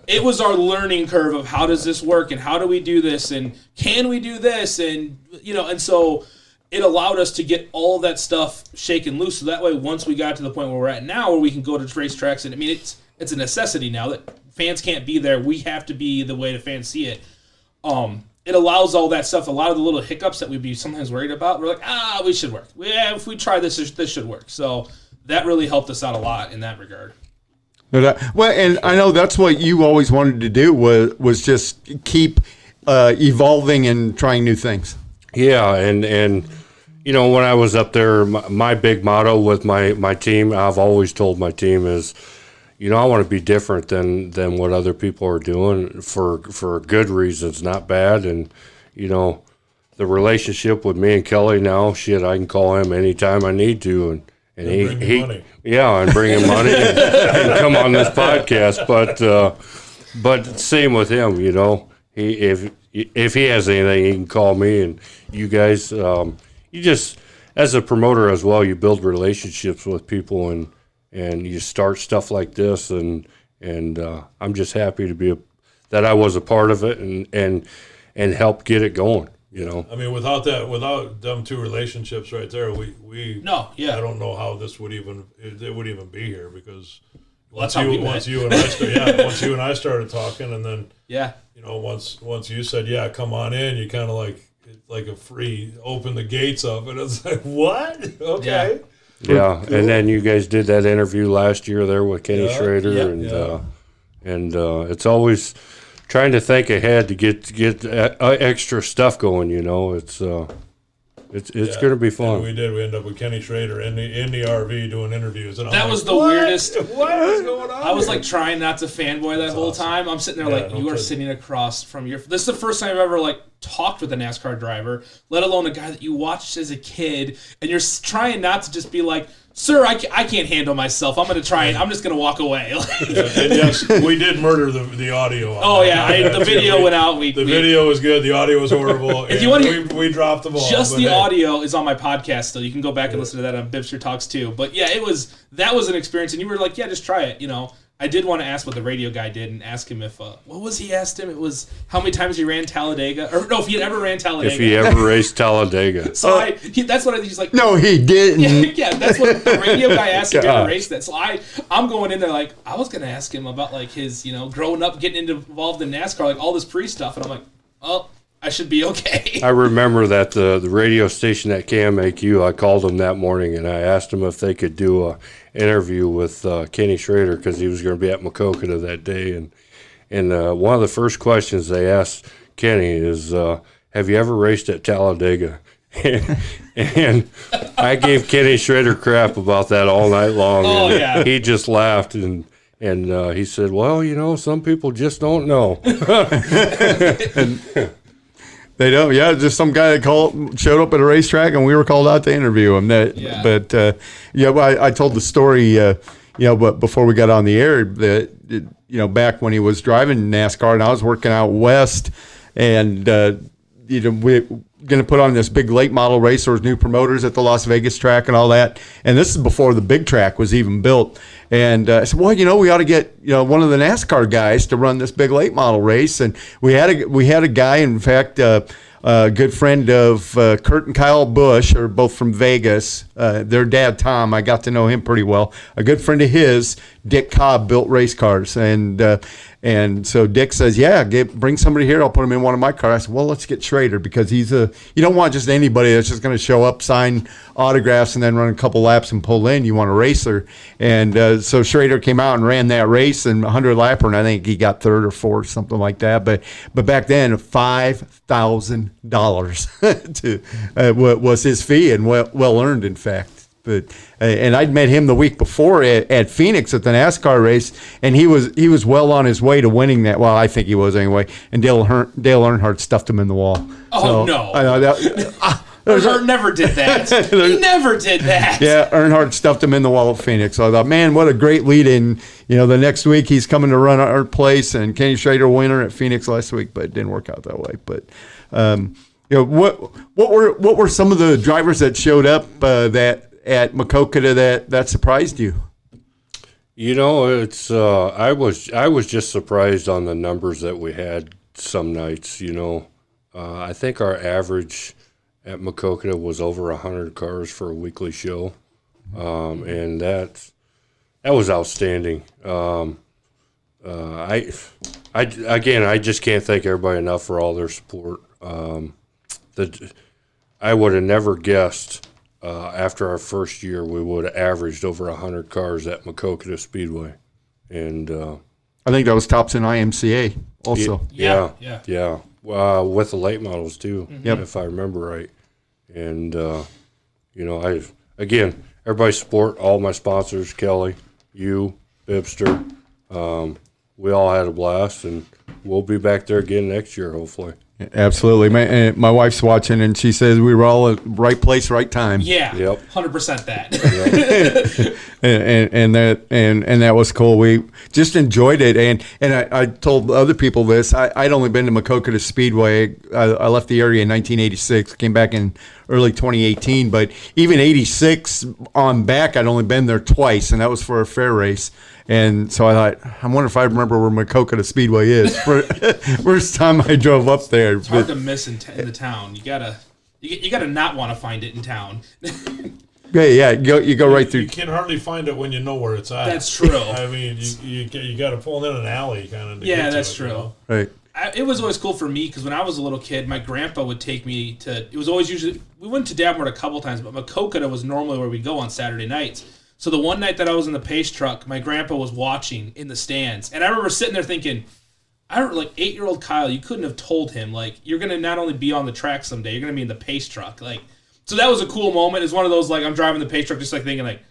it was our learning curve of how does this work and how do we do this and can we do this, and and so it allowed us to get all of that stuff shaken loose, so that way once we got to the point where we're at now, where we can go to racetracks, and it's a necessity now that fans can't be there. We have to be the way the fans see it. It allows all that stuff. A lot of the little hiccups that we'd be sometimes worried about, we're like, we should work. Yeah, if we try this should work. So that really helped us out a lot in that regard. Well, and I know that's what you always wanted to do was just keep evolving and trying new things. Yeah, and when I was up there, my big motto with my team, I've always told my team is, I want to be different than what other people are doing for good reasons, not bad. And, the relationship with me and Kelly now, I can call him anytime I need to. And he money. Yeah, and bring him money and come on this podcast. But same with him, if he has anything, he can call me. And you guys, you just, as a promoter as well, you build relationships with people and you start stuff like this, and I'm just happy to be that I was a part of it and help get it going. Without them two relationships right there, I don't know how this would even be here, because once you and I started talking, and then once you said come on in, you kind of like a free open the gates up, and it's like, what? Okay. Yeah, cool. And then you guys did that interview last year there with Kenny Schrader, and it's always trying to think ahead to get extra stuff going. It's It's going to be fun. And we did. We ended up with Kenny Schrader in the RV doing interviews. And That was the weirdest. What is going on? I was like trying not to fanboy that whole awesome. time. I'm sitting there like, you are sitting across from your. This is the first time I've ever like talked with a NASCAR driver, let alone a guy that you watched as a kid, and you're trying not to just be like, "Sir, I can't handle myself. I'm going to try and I'm just going to walk away." And yes, we did murder the audio. Oh yeah, the video went out. The video was good. The audio was horrible. If you want to, we dropped the ball. Just the audio is on my podcast still. You can go back and listen to that on Bibster Talks too. But yeah, that was an experience, and you were like, yeah, just try it. You know, I did want to ask what the radio guy did and ask him if what was he asked him? It was how many times he ran Talladega, or no, if he had ever ran Talladega. If he ever raced Talladega. So that's what he's like. No, he didn't. Yeah, that's what the radio guy asked him to race that. So I'm going in there like I was gonna ask him about like his growing up getting involved in NASCAR, like all this pre stuff, and I'm like, oh, I should be okay. I remember that the radio station at KMAQ, I called them that morning and I asked them if they could do a interview with Kenny Schrader because he was going to be at Maquoketa that day, and one of the first questions they asked Kenny is, "Have you ever raced at Talladega?" And I gave Kenny Schrader crap about that all night long. Oh, and yeah. He just laughed and he said, "Well, some people just don't know." They don't. Yeah, just some guy that showed up at a racetrack, and we were called out to interview him. But I told the story. But before we got on the air, that back when he was driving NASCAR, and I was working out west, and we're going to put on this big late model race. There was new promoters at the Las Vegas track and all that. And this is before the big track was even built. And I said, well, we ought to get one of the NASCAR guys to run this big late model race. And we had a guy, in fact, a good friend of Kurt and Kyle Busch, are both from Vegas. Their dad, Tom, I got to know him pretty well. A good friend of his, Dick Cobb, built race cars. And so Dick says, yeah, bring somebody here. I'll put him in one of my cars. I said, well, let's get Schrader because you don't want just anybody that's just going to show up, sign autographs, and then run a couple laps and pull in. You want a racer. And so Schrader came out and ran that race and 100 lapper, and I think he got third or fourth, something like that. But back then, $5,000 was his fee, and well earned, in fact. But and I'd met him the week before at Phoenix at the NASCAR race, and he was well on his way to winning that. Well, I think he was anyway. And Dale Earnhardt stuffed him in the wall. Oh, no. I know that. Earnhardt never did that. He never did that. Yeah, Earnhardt stuffed him in the wall at Phoenix. So I thought, man, what a great lead-in. The next week he's coming to run our place, and Kenny Schrader winner at Phoenix last week, but it didn't work out that way. But what were some of the drivers that showed up at Maquoketa that surprised you? It's I was just surprised on the numbers that we had some nights. I think our average at Maquoketa was over 100 cars for a weekly show, and that was outstanding. I just can't thank everybody enough for all their support. I would have never guessed. After our first year, we would have averaged over 100 cars at Maquoketa Speedway, and I think that was tops in IMCA also. Yeah. With the late models too, if I remember right. And everybody support all my sponsors, Kelly, you, Bibster. We all had a blast, and we'll be back there again next year, hopefully. Absolutely. My wife's watching, and she says we were all at right place, right time. Yeah. Yep. 100% that. and that was cool. We just enjoyed it, and I told other people this. I'd only been to Maquoketa Speedway. I left the area in 1986, came back in early 2018, but even 86 on back, I'd only been there twice, and that was for a fair race. And so I thought, I wonder if I remember where Maquoketa Speedway is. First time I drove up there. It's hard to miss in the town. You gotta not want to find it in town. Yeah. You go right through. You can hardly find it when you know where it's at. That's true. I mean, you got to pull in an alley kind of. Yeah, that's true. Right. It was always cool for me because when I was a little kid, my grandpa would take me to. It was always usually we went to Davenport a couple times, but Maquoketa was normally where we go on Saturday nights. So the one night that I was in the pace truck, my grandpa was watching in the stands, and I remember sitting there thinking, 8-year-old Kyle, you couldn't have told him you're gonna not only be on the track someday, you're gonna be in the pace truck. So that was a cool moment. It's one of those, like, I'm driving the pace truck just like thinking like,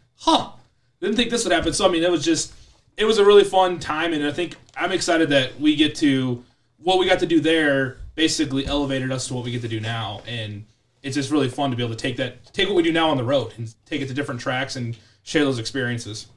didn't think this would happen. So I mean, it was a really fun time, and I think I'm excited that we get to what we got to do there basically elevated us to what we get to do now, and it's just really fun to be able to take what we do now on the road and take it to different tracks and share those experiences.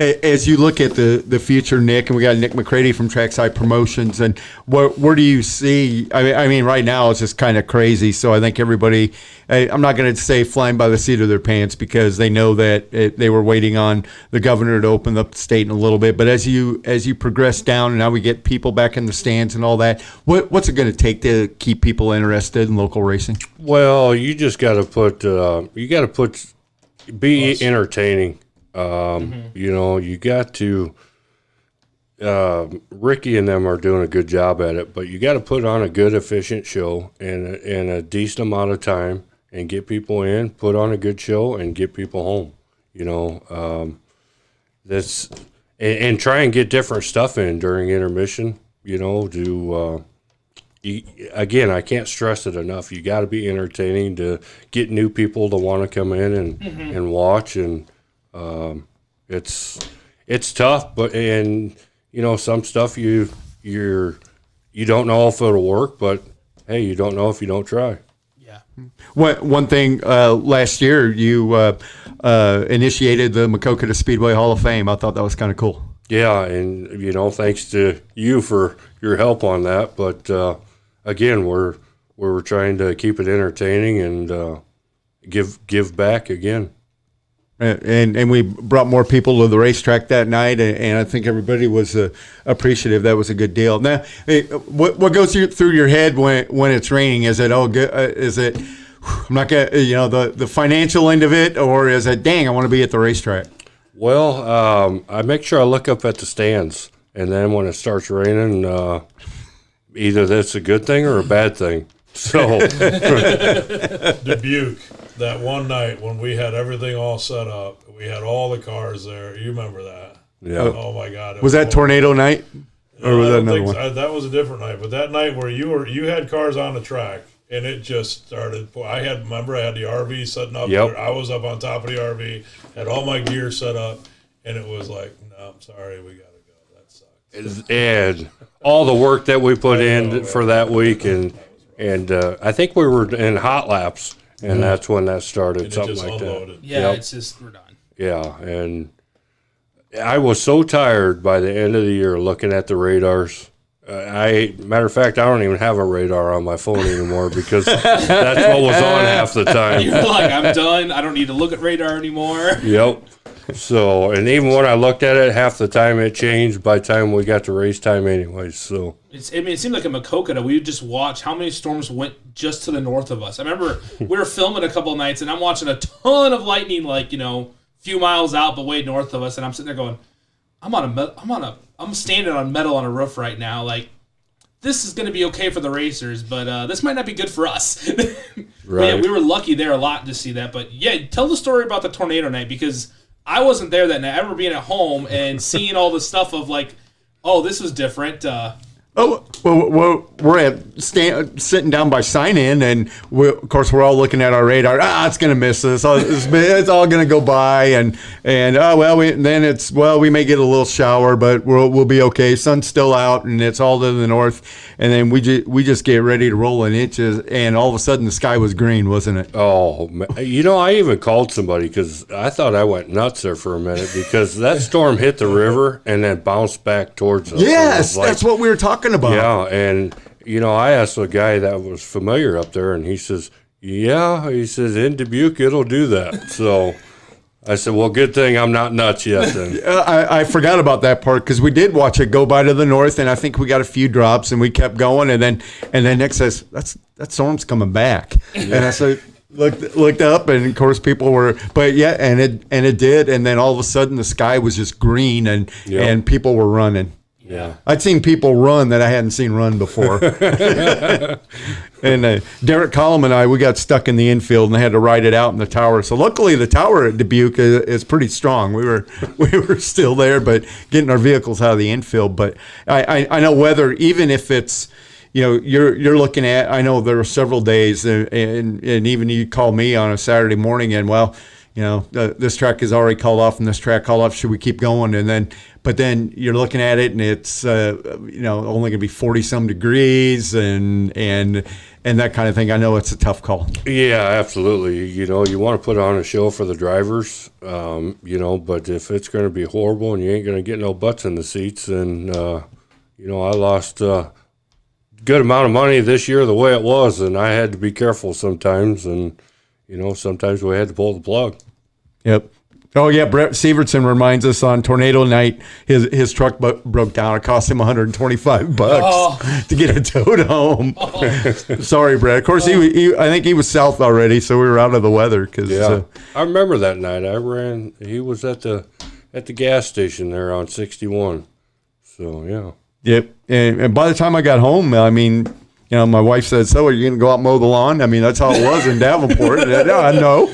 As you look at the future, Nick, and we got Nick McCready from Trackside Promotions, and where do you see? I mean, right now it's just kind of crazy. So I think everybody, I'm not going to say flying by the seat of their pants because they know that they were waiting on the governor to open up the state in a little bit. But as you progress down, and now we get people back in the stands and all that, what's it going to take to keep people interested in local racing? Well, you just got to be entertaining. You know, you got to, Ricky and them are doing a good job at it, but you got to put on a good, efficient show in a decent amount of time and get people in, put on a good show and get people home, you know, and try and get different stuff in during intermission, you know, again, I can't stress it enough. You got to be entertaining to get new people to want to come in and watch, and it's tough, but you know, some stuff you don't know if it'll work, but hey, you don't know if you don't try. Yeah. One thing, last year you initiated the Maquoketa Speedway Hall of Fame. I thought that was kind of cool. Yeah, and you know, thanks to you for your help on that. But again, we're trying to keep it entertaining and give back again. And we brought more people to the racetrack that night, and I think everybody was appreciative. That was a good deal. Now, what goes through your head when it's raining? Is it I'm not gonna, you know, the financial end of it, or is it, dang, I want to be at the racetrack? Well, I make sure I look up at the stands, and then when it starts raining, either that's a good thing or a bad thing. So Dubuque, that one night when we had everything all set up, we had all the cars there. You remember that? Yeah. Oh my God. Was that tornado night, or was that another one? That was a different night. But that night where you had cars on the track, and it just started. I had the RV setting up. Yep. I was up on top of the RV, had all my gear set up, and it was like, no, I'm sorry, we gotta go. That sucks. And all the work that we put in for that week, and I think we were in hot laps, and that's when that started, And something it just like unloaded. that. Yeah, Yep. it's just, we're done. Yeah, and I was so tired by the end of the year looking at the radars. Matter of fact, I don't even have a radar on my phone anymore because that's what was on half the time. You're like, I'm done. I don't need to look at radar anymore. Yep. So, and even when I looked at it, half the time it changed by the time we got to race time anyways. So It seemed like in Maquoketa, we would just watch how many storms went just to the north of us. I remember we were filming a couple of nights, and I'm watching a ton of lightning, like, you know, a few miles out, but way north of us, and I'm sitting there going, I'm standing on metal on a roof right now. Like, this is going to be okay for the racers, but this might not be good for us. Right. Yeah, we were lucky there a lot to see that. But yeah, tell the story about the tornado night, because I wasn't there that night. I remember being at home and seeing all the stuff of like, oh, this was different. Oh, well, we're sitting down by sign-in, and of course we're all looking at our radar. It's going to miss us. It's all going to go by, and we may get a little shower, but we'll be okay. Sun's still out, and it's all to the north, and then we just get ready to roll in inches, and all of a sudden the sky was green, wasn't it? Oh, you know, I even called somebody because I thought I went nuts there for a minute because that storm hit the river and then bounced back towards us. Yes, that's what we were talking about. Yeah, and, you know, I asked a guy that was familiar up there, and he says, in Dubuque, it'll do that. So I said, well, good thing I'm not nuts yet then. I forgot about that part because we did watch it go by to the north, and I think we got a few drops, and we kept going, and then Nick says, that storm's coming back. And I said, looked up, and of course people were, but yeah, and it did, and then all of a sudden the sky was just green, and people were running. Yeah. I'd seen people run that I hadn't seen run before. And Derek Collum and I, we got stuck in the infield and they had to ride it out in the tower. So luckily the tower at Dubuque is pretty strong. We were still there, but getting our vehicles out of the infield. But I know weather, even if it's you're looking at. I know there were several days, and even you call me on a Saturday morning, and this track is already called off, and this track called off. Should we keep going? But then you're looking at it, and it's only going to be 40 some degrees, and that kind of thing. I know it's a tough call. Yeah, absolutely. You want to put on a show for the drivers, but if it's going to be horrible and you ain't going to get no butts in the seats, and I lost a good amount of money this year the way it was, and I had to be careful sometimes, and sometimes we had to pull the plug. Yep. Oh yeah, Brett Severson reminds us on tornado night his truck broke down. It cost him $125 to get it towed home. Sorry, Brett. Of course, I think he was south already, so we were out of the weather. I remember that night. He was at the gas station there on 61. So yeah. Yep. And by the time I got home, I mean, my wife said, "So are you going to go out and mow the lawn?" I mean, that's how it was in Davenport. No,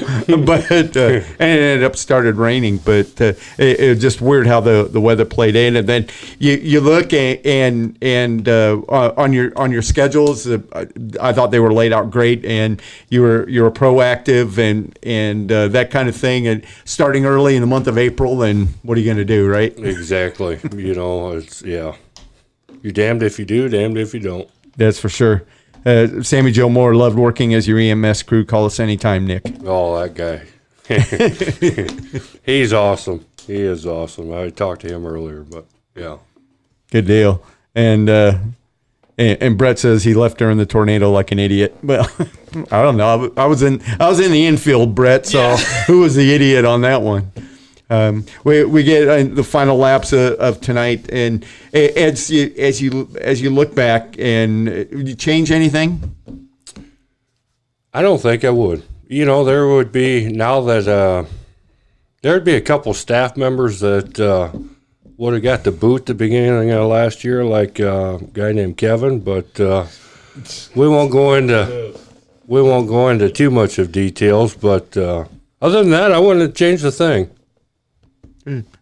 but and it ended up started raining. But it was just weird how the weather played in. And then you look and on your schedules, I thought they were laid out great, and you were proactive and that kind of thing. And starting early in the month of April, and what are you going to do, right? Exactly. It's You're damned if you do, damned if you don't. That's for sure. Sammy Joe Moore loved working as your EMS crew. Call us anytime, Nick. Oh, that guy. He's awesome. He is awesome. I talked to him earlier, but yeah. Good deal. And Brett says he left during the tornado like an idiot. Well, I don't know. I was in the infield, Brett. So who was the idiot on that one? We get the final laps of tonight, and as you look back, and would you change anything? I don't think I would. There would be now that there'd be a couple staff members that would have got the boot the beginning of last year, like a guy named Kevin, but we won't go into too much of details. But other than that, I wouldn't change the thing.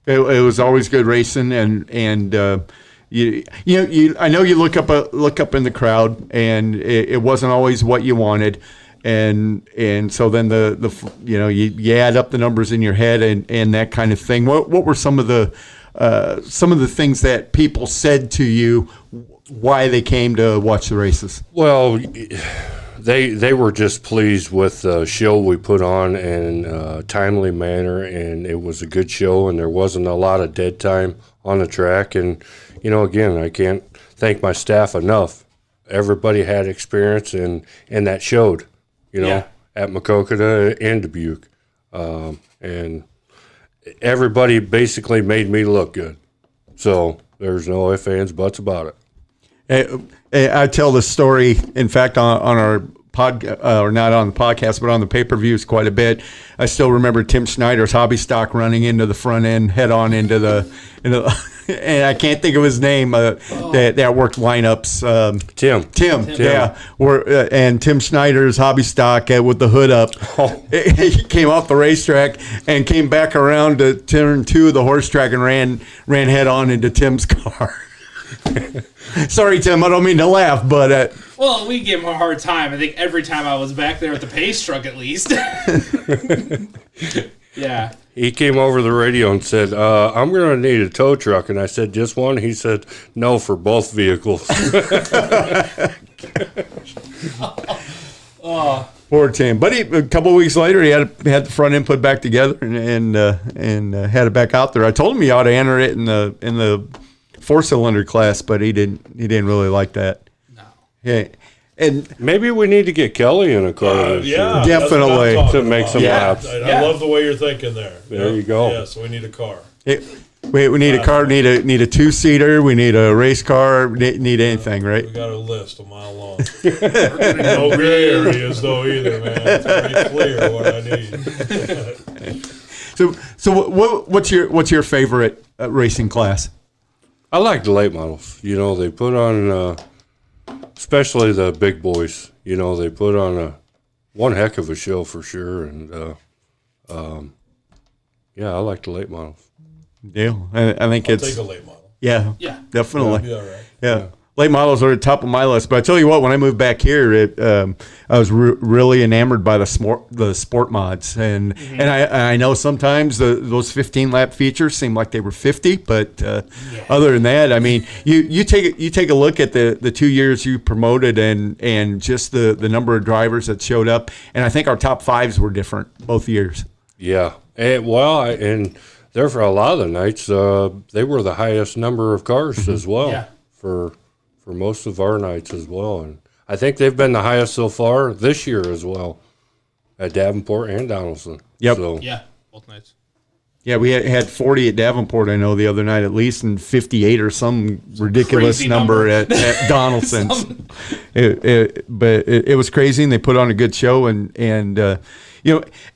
It was always good racing, and I know you look up in the crowd, and it wasn't always what you wanted, and so then you add up the numbers in your head and that kind of thing. What were some of the things that people said to you why they came to watch the races? Well, They were just pleased with the show we put on in a timely manner, and it was a good show, and there wasn't a lot of dead time on the track. And, again, I can't thank my staff enough. Everybody had experience, and that showed, at Maquoketa and Dubuque. And everybody basically made me look good. So there's no ifs, ands, buts about it. I tell the story, in fact, on our or not on the podcast, but on the pay-per-views quite a bit. I still remember Tim Schneider's hobby stock running into the front end, head on into the and I can't think of his name. That worked lineups. Tim. Yeah. And Tim Schneider's hobby stock with the hood up. He came off the racetrack and came back around to turn 2 of the horse track and ran head on into Tim's car. Sorry, Tim, I don't mean to laugh, but... well, we give him a hard time. I think every time I was back there at the pace truck, at least. Yeah. He came over the radio and said, I'm going to need a tow truck. And I said, just one? He said, no, for both vehicles. Poor Tim. But a couple of weeks later, he had the front end put back together and had it back out there. I told him he ought to enter it in the 4-cylinder class, but he didn't really like that. No. Yeah. And maybe we need to get Kelly in a car this year. Definitely. To make some laps. I love the way you're thinking there. There you go. Yeah, so we need a car. We need a car, need a 2-seater, we need a race car, need anything, right? We got a list a mile long. No gray areas though either, man. It's pretty clear what I need. So what's your favorite racing class? I like the late models. They put on, especially the big boys. They put on one heck of a show for sure. And I like the late models. Yeah, I think I'll take a late model. Yeah, definitely. That'll be all right. Yeah. late models are at the top of my list. But I tell you what, when I moved back here, I was really enamored by the sport mods, and I know sometimes those 15 lap features seem like they were 50, but other than that, I mean, you take a look at the 2 years you promoted and just the number of drivers that showed up, and I think our top fives were different both years. Yeah, and there for a lot of the nights, they were the highest number of cars as well for most of our nights as well, and I think they've been the highest so far this year as well at Davenport and Donaldson. Yep. So, Yeah, both nights. Yeah, we had 40 at Davenport, I know, the other night at least, and 58 or some ridiculous crazy number number. at Donaldson's. But it was crazy, and they put on a good show, and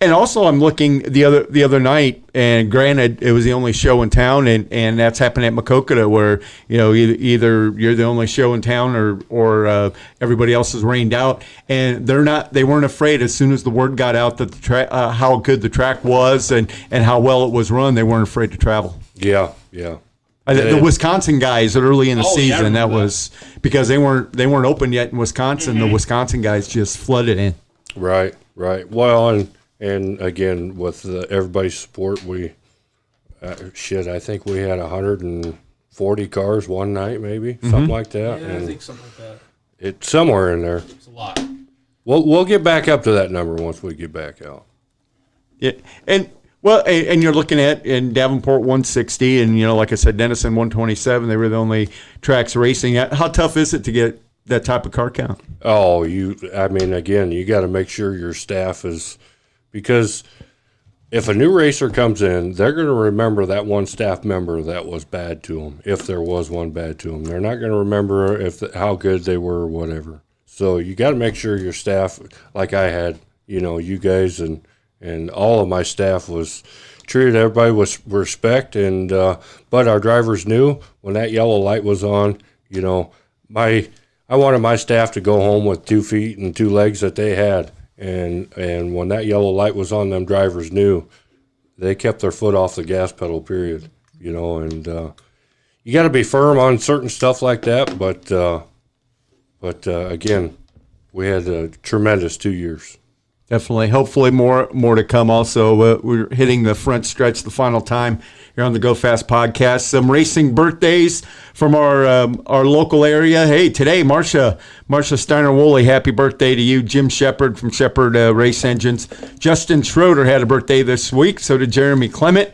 and also I'm looking the other night, and granted it was the only show in town, and that's happened at Maquoketa, where either you're the only show in town or everybody else is rained out, and they weren't afraid. As soon as the word got out that the how good the track was and how well it was run, they weren't afraid to travel. Yeah. The Wisconsin guys early in the season, that was because they weren't open yet in Wisconsin. The Wisconsin guys just flooded in. Right. Well, and again, with everybody's support, we I think we had 140 cars one night, maybe something like that. Yeah, and I think something like that. it's somewhere in there. It's a lot. We'll get back up to that number once we get back out. Yeah, and you're looking at in Davenport 160, and like I said, Denison 127. They were the only tracks racing. How tough is it to get that type of car count? Oh, again, you got to make sure your staff is, because if a new racer comes in, they're going to remember that one staff member that was bad to them, if there was one bad to them. They're not going to remember how good they were or whatever. So you got to make sure your staff, like I had, you guys and all of my staff was treated everybody with respect, and but our drivers knew when that yellow light was on, I wanted my staff to go home with 2 feet and 2 legs that they had, and when that yellow light was on, them drivers knew they kept their foot off the gas pedal. Period. And you got to be firm on certain stuff like that. But again, we had a tremendous 2 years. Definitely. Hopefully more to come also. We're hitting the front stretch the final time here on the Go Fast podcast. Some racing birthdays from our local area. Hey, today, Marcia Steiner-Woolley, happy birthday to you. Jim Shepard from Shepard Race Engines. Justin Schroeder had a birthday this week. So did Jeremy Clement.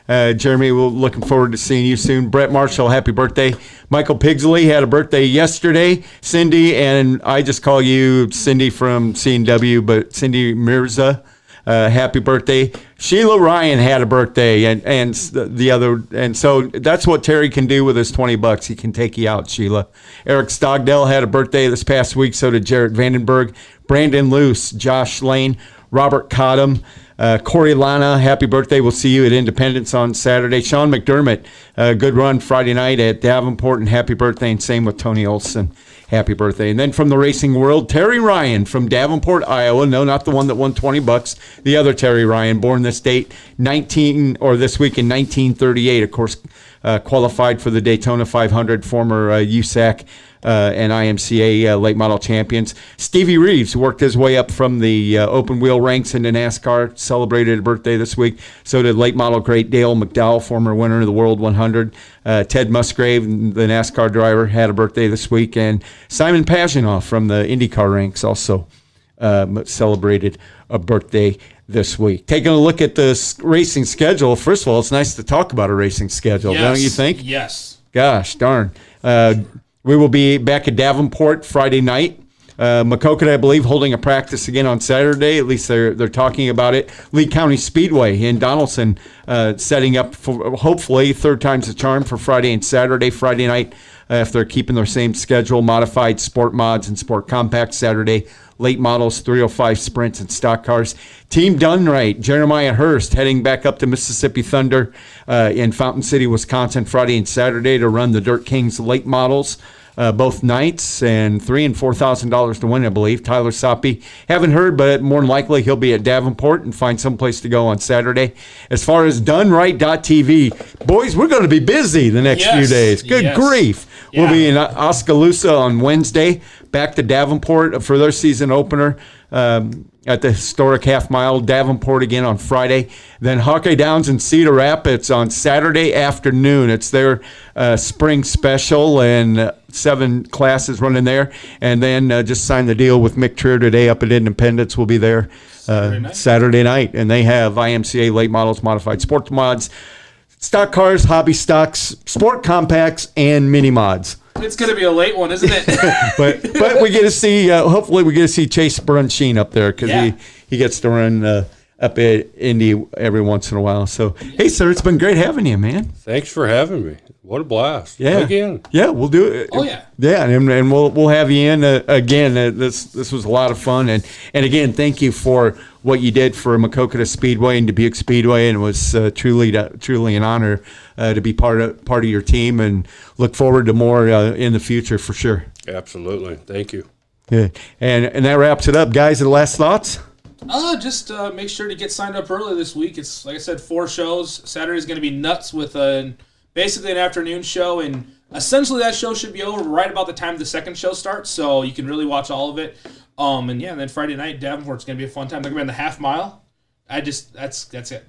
Jeremy, we're looking forward to seeing you soon. Brett Marshall, happy birthday. Michael Pigsley had a birthday yesterday. Cindy, and I just call you Cindy from C&W, but Cindy Mirza, happy birthday. Sheila Ryan had a birthday, and so that's what Terry can do with his $20. He can take you out, Sheila. Eric Stogdell had a birthday this past week. So did Jarrett Vandenberg, Brandon Luce, Josh Lane, Robert Cottam. Corey Lana, happy birthday. We'll see you at Independence on Saturday. Sean McDermott, good run Friday night at Davenport, and happy birthday. And same with Tony Olson. Happy birthday. And then from the racing world, Terry Ryan from Davenport, Iowa. No, not the one that won $20. The other Terry Ryan, born this week in 1938. Of course, qualified for the Daytona 500, former USAC and IMCA late model champions. Stevie Reeves worked his way up from the open wheel ranks into NASCAR, celebrated a birthday this week. So did late model great Dale McDowell, former winner of the World 100. Ted Musgrave, the NASCAR driver, had a birthday this week. And Simon Paginoff from the IndyCar ranks also celebrated a birthday this week. Taking a look at the racing schedule, first of all, it's nice to talk about a racing schedule, don't you think? Yes. Gosh darn. We will be back at Davenport Friday night. Maquoketa, I believe, holding a practice again on Saturday. At least they're talking about it. Lee County Speedway in Donaldson setting up for hopefully third time's the charm for Friday and Saturday. Friday night, if they're keeping their same schedule, modified sport mods and sport compact. Saturday, late models, 305 sprints and stock cars. Team Dunright, Jeremiah Hurst heading back up to Mississippi Thunder in Fountain City, Wisconsin, Friday and Saturday to run the Dirt Kings late models. both nights, and $3,000 and $4,000 to win, I believe. Tyler Soppe, haven't heard, but more than likely he'll be at Davenport and find someplace to go on Saturday. As far as DoneRight.tv, boys, we're going to be busy the next few days. Good grief. Yeah. We'll be in Oskaloosa on Wednesday, back to Davenport for their season opener. At the historic half mile, Davenport again on Friday. Then Hawkeye Downs and Cedar Rapids on Saturday afternoon. It's their spring special, and 7 classes running there. And then just signed the deal with Mick Trier today up at Independence. We'll be there Saturday night. And they have IMCA late models, modified sports mods, stock cars, hobby stocks, sport compacts, and mini mods. It's going to be a late one, isn't it? but we get to see, hopefully we get to see Chase Brunsheen up there, because he gets to run up at Indy every once in a while. So, hey, sir, it's been great having you, man. Thanks for having me. What a blast. Yeah. Again. Yeah, we'll do it. Oh, yeah. Yeah, and we'll have you in again. This was a lot of fun. And again, thank you for what you did for Maquoketa Speedway and Dubuque Speedway. And it was truly an honor to be part of your team, and look forward to more in the future for sure. Absolutely. Thank you. Yeah. And that wraps it up. Guys, the last thoughts? Just make sure to get signed up early this week. It's, like I said, 4 shows. Saturday's going to be nuts with basically an afternoon show, and essentially that show should be over right about the time the second show starts, so you can really watch all of it. And then Friday night, Davenport's going to be a fun time. They're going to be in the half mile. That's it.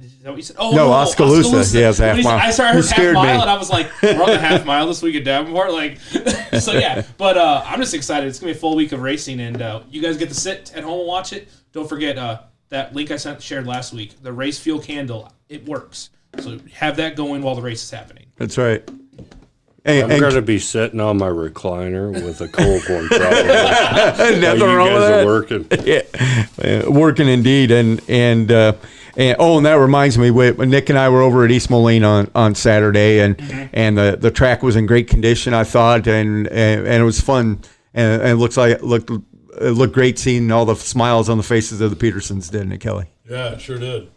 Is that what you said? Oh, no, Oskaloosa. Yeah, it's half mile. I heard half mile, and I was like, we're on the half mile this week at Davenport. Like, so yeah. But I'm just excited. It's going to be a full week of racing, and you guys get to sit at home and watch it. Don't forget that link I shared last week, the Race Fuel Candle. It works. So have that going while the race is happening. That's right. I'm going to be sitting on my recliner with a cold one, probably. Nothing wrong with that. Working. Yeah, working indeed. And that reminds me, Nick and I were over at East Moline on Saturday, and the track was in great condition, I thought, and it was fun, and it looked great seeing all the smiles on the faces of the Petersons, didn't it, Kelly? Yeah, it sure did.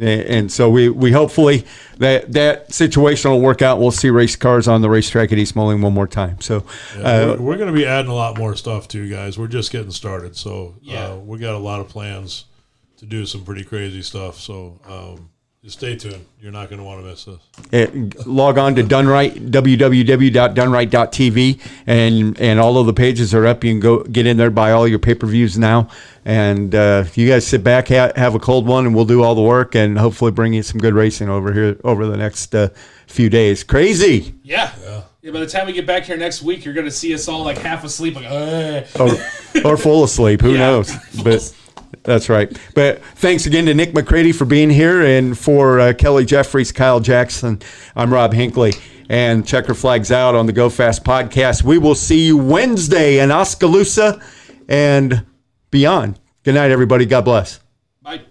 And so we hopefully that situation will work out. We'll see race cars on the racetrack at East Moline one more time. So we're going to be adding a lot more stuff too, guys. We're just getting started. So we got a lot of plans to do some pretty crazy stuff. So just stay tuned. You're not going to want to miss this. Log on to DoneRight, www.doneright.tv, and all of the pages are up. You can go get in there, buy all your pay-per-views now. And you guys sit back, have a cold one, and we'll do all the work and hopefully bring you some good racing over here over the next few days. Crazy. Yeah. By the time we get back here next week, you're going to see us all like half asleep, like, or full asleep. Who knows? But that's right. But thanks again to Nick McCready for being here, and for Kelly Jeffries, Kyle Jackson. I'm Rob Hinckley. And check our flags out on the Go Fast podcast. We will see you Wednesday in Oskaloosa and beyond. Good night, everybody. God bless. Bye.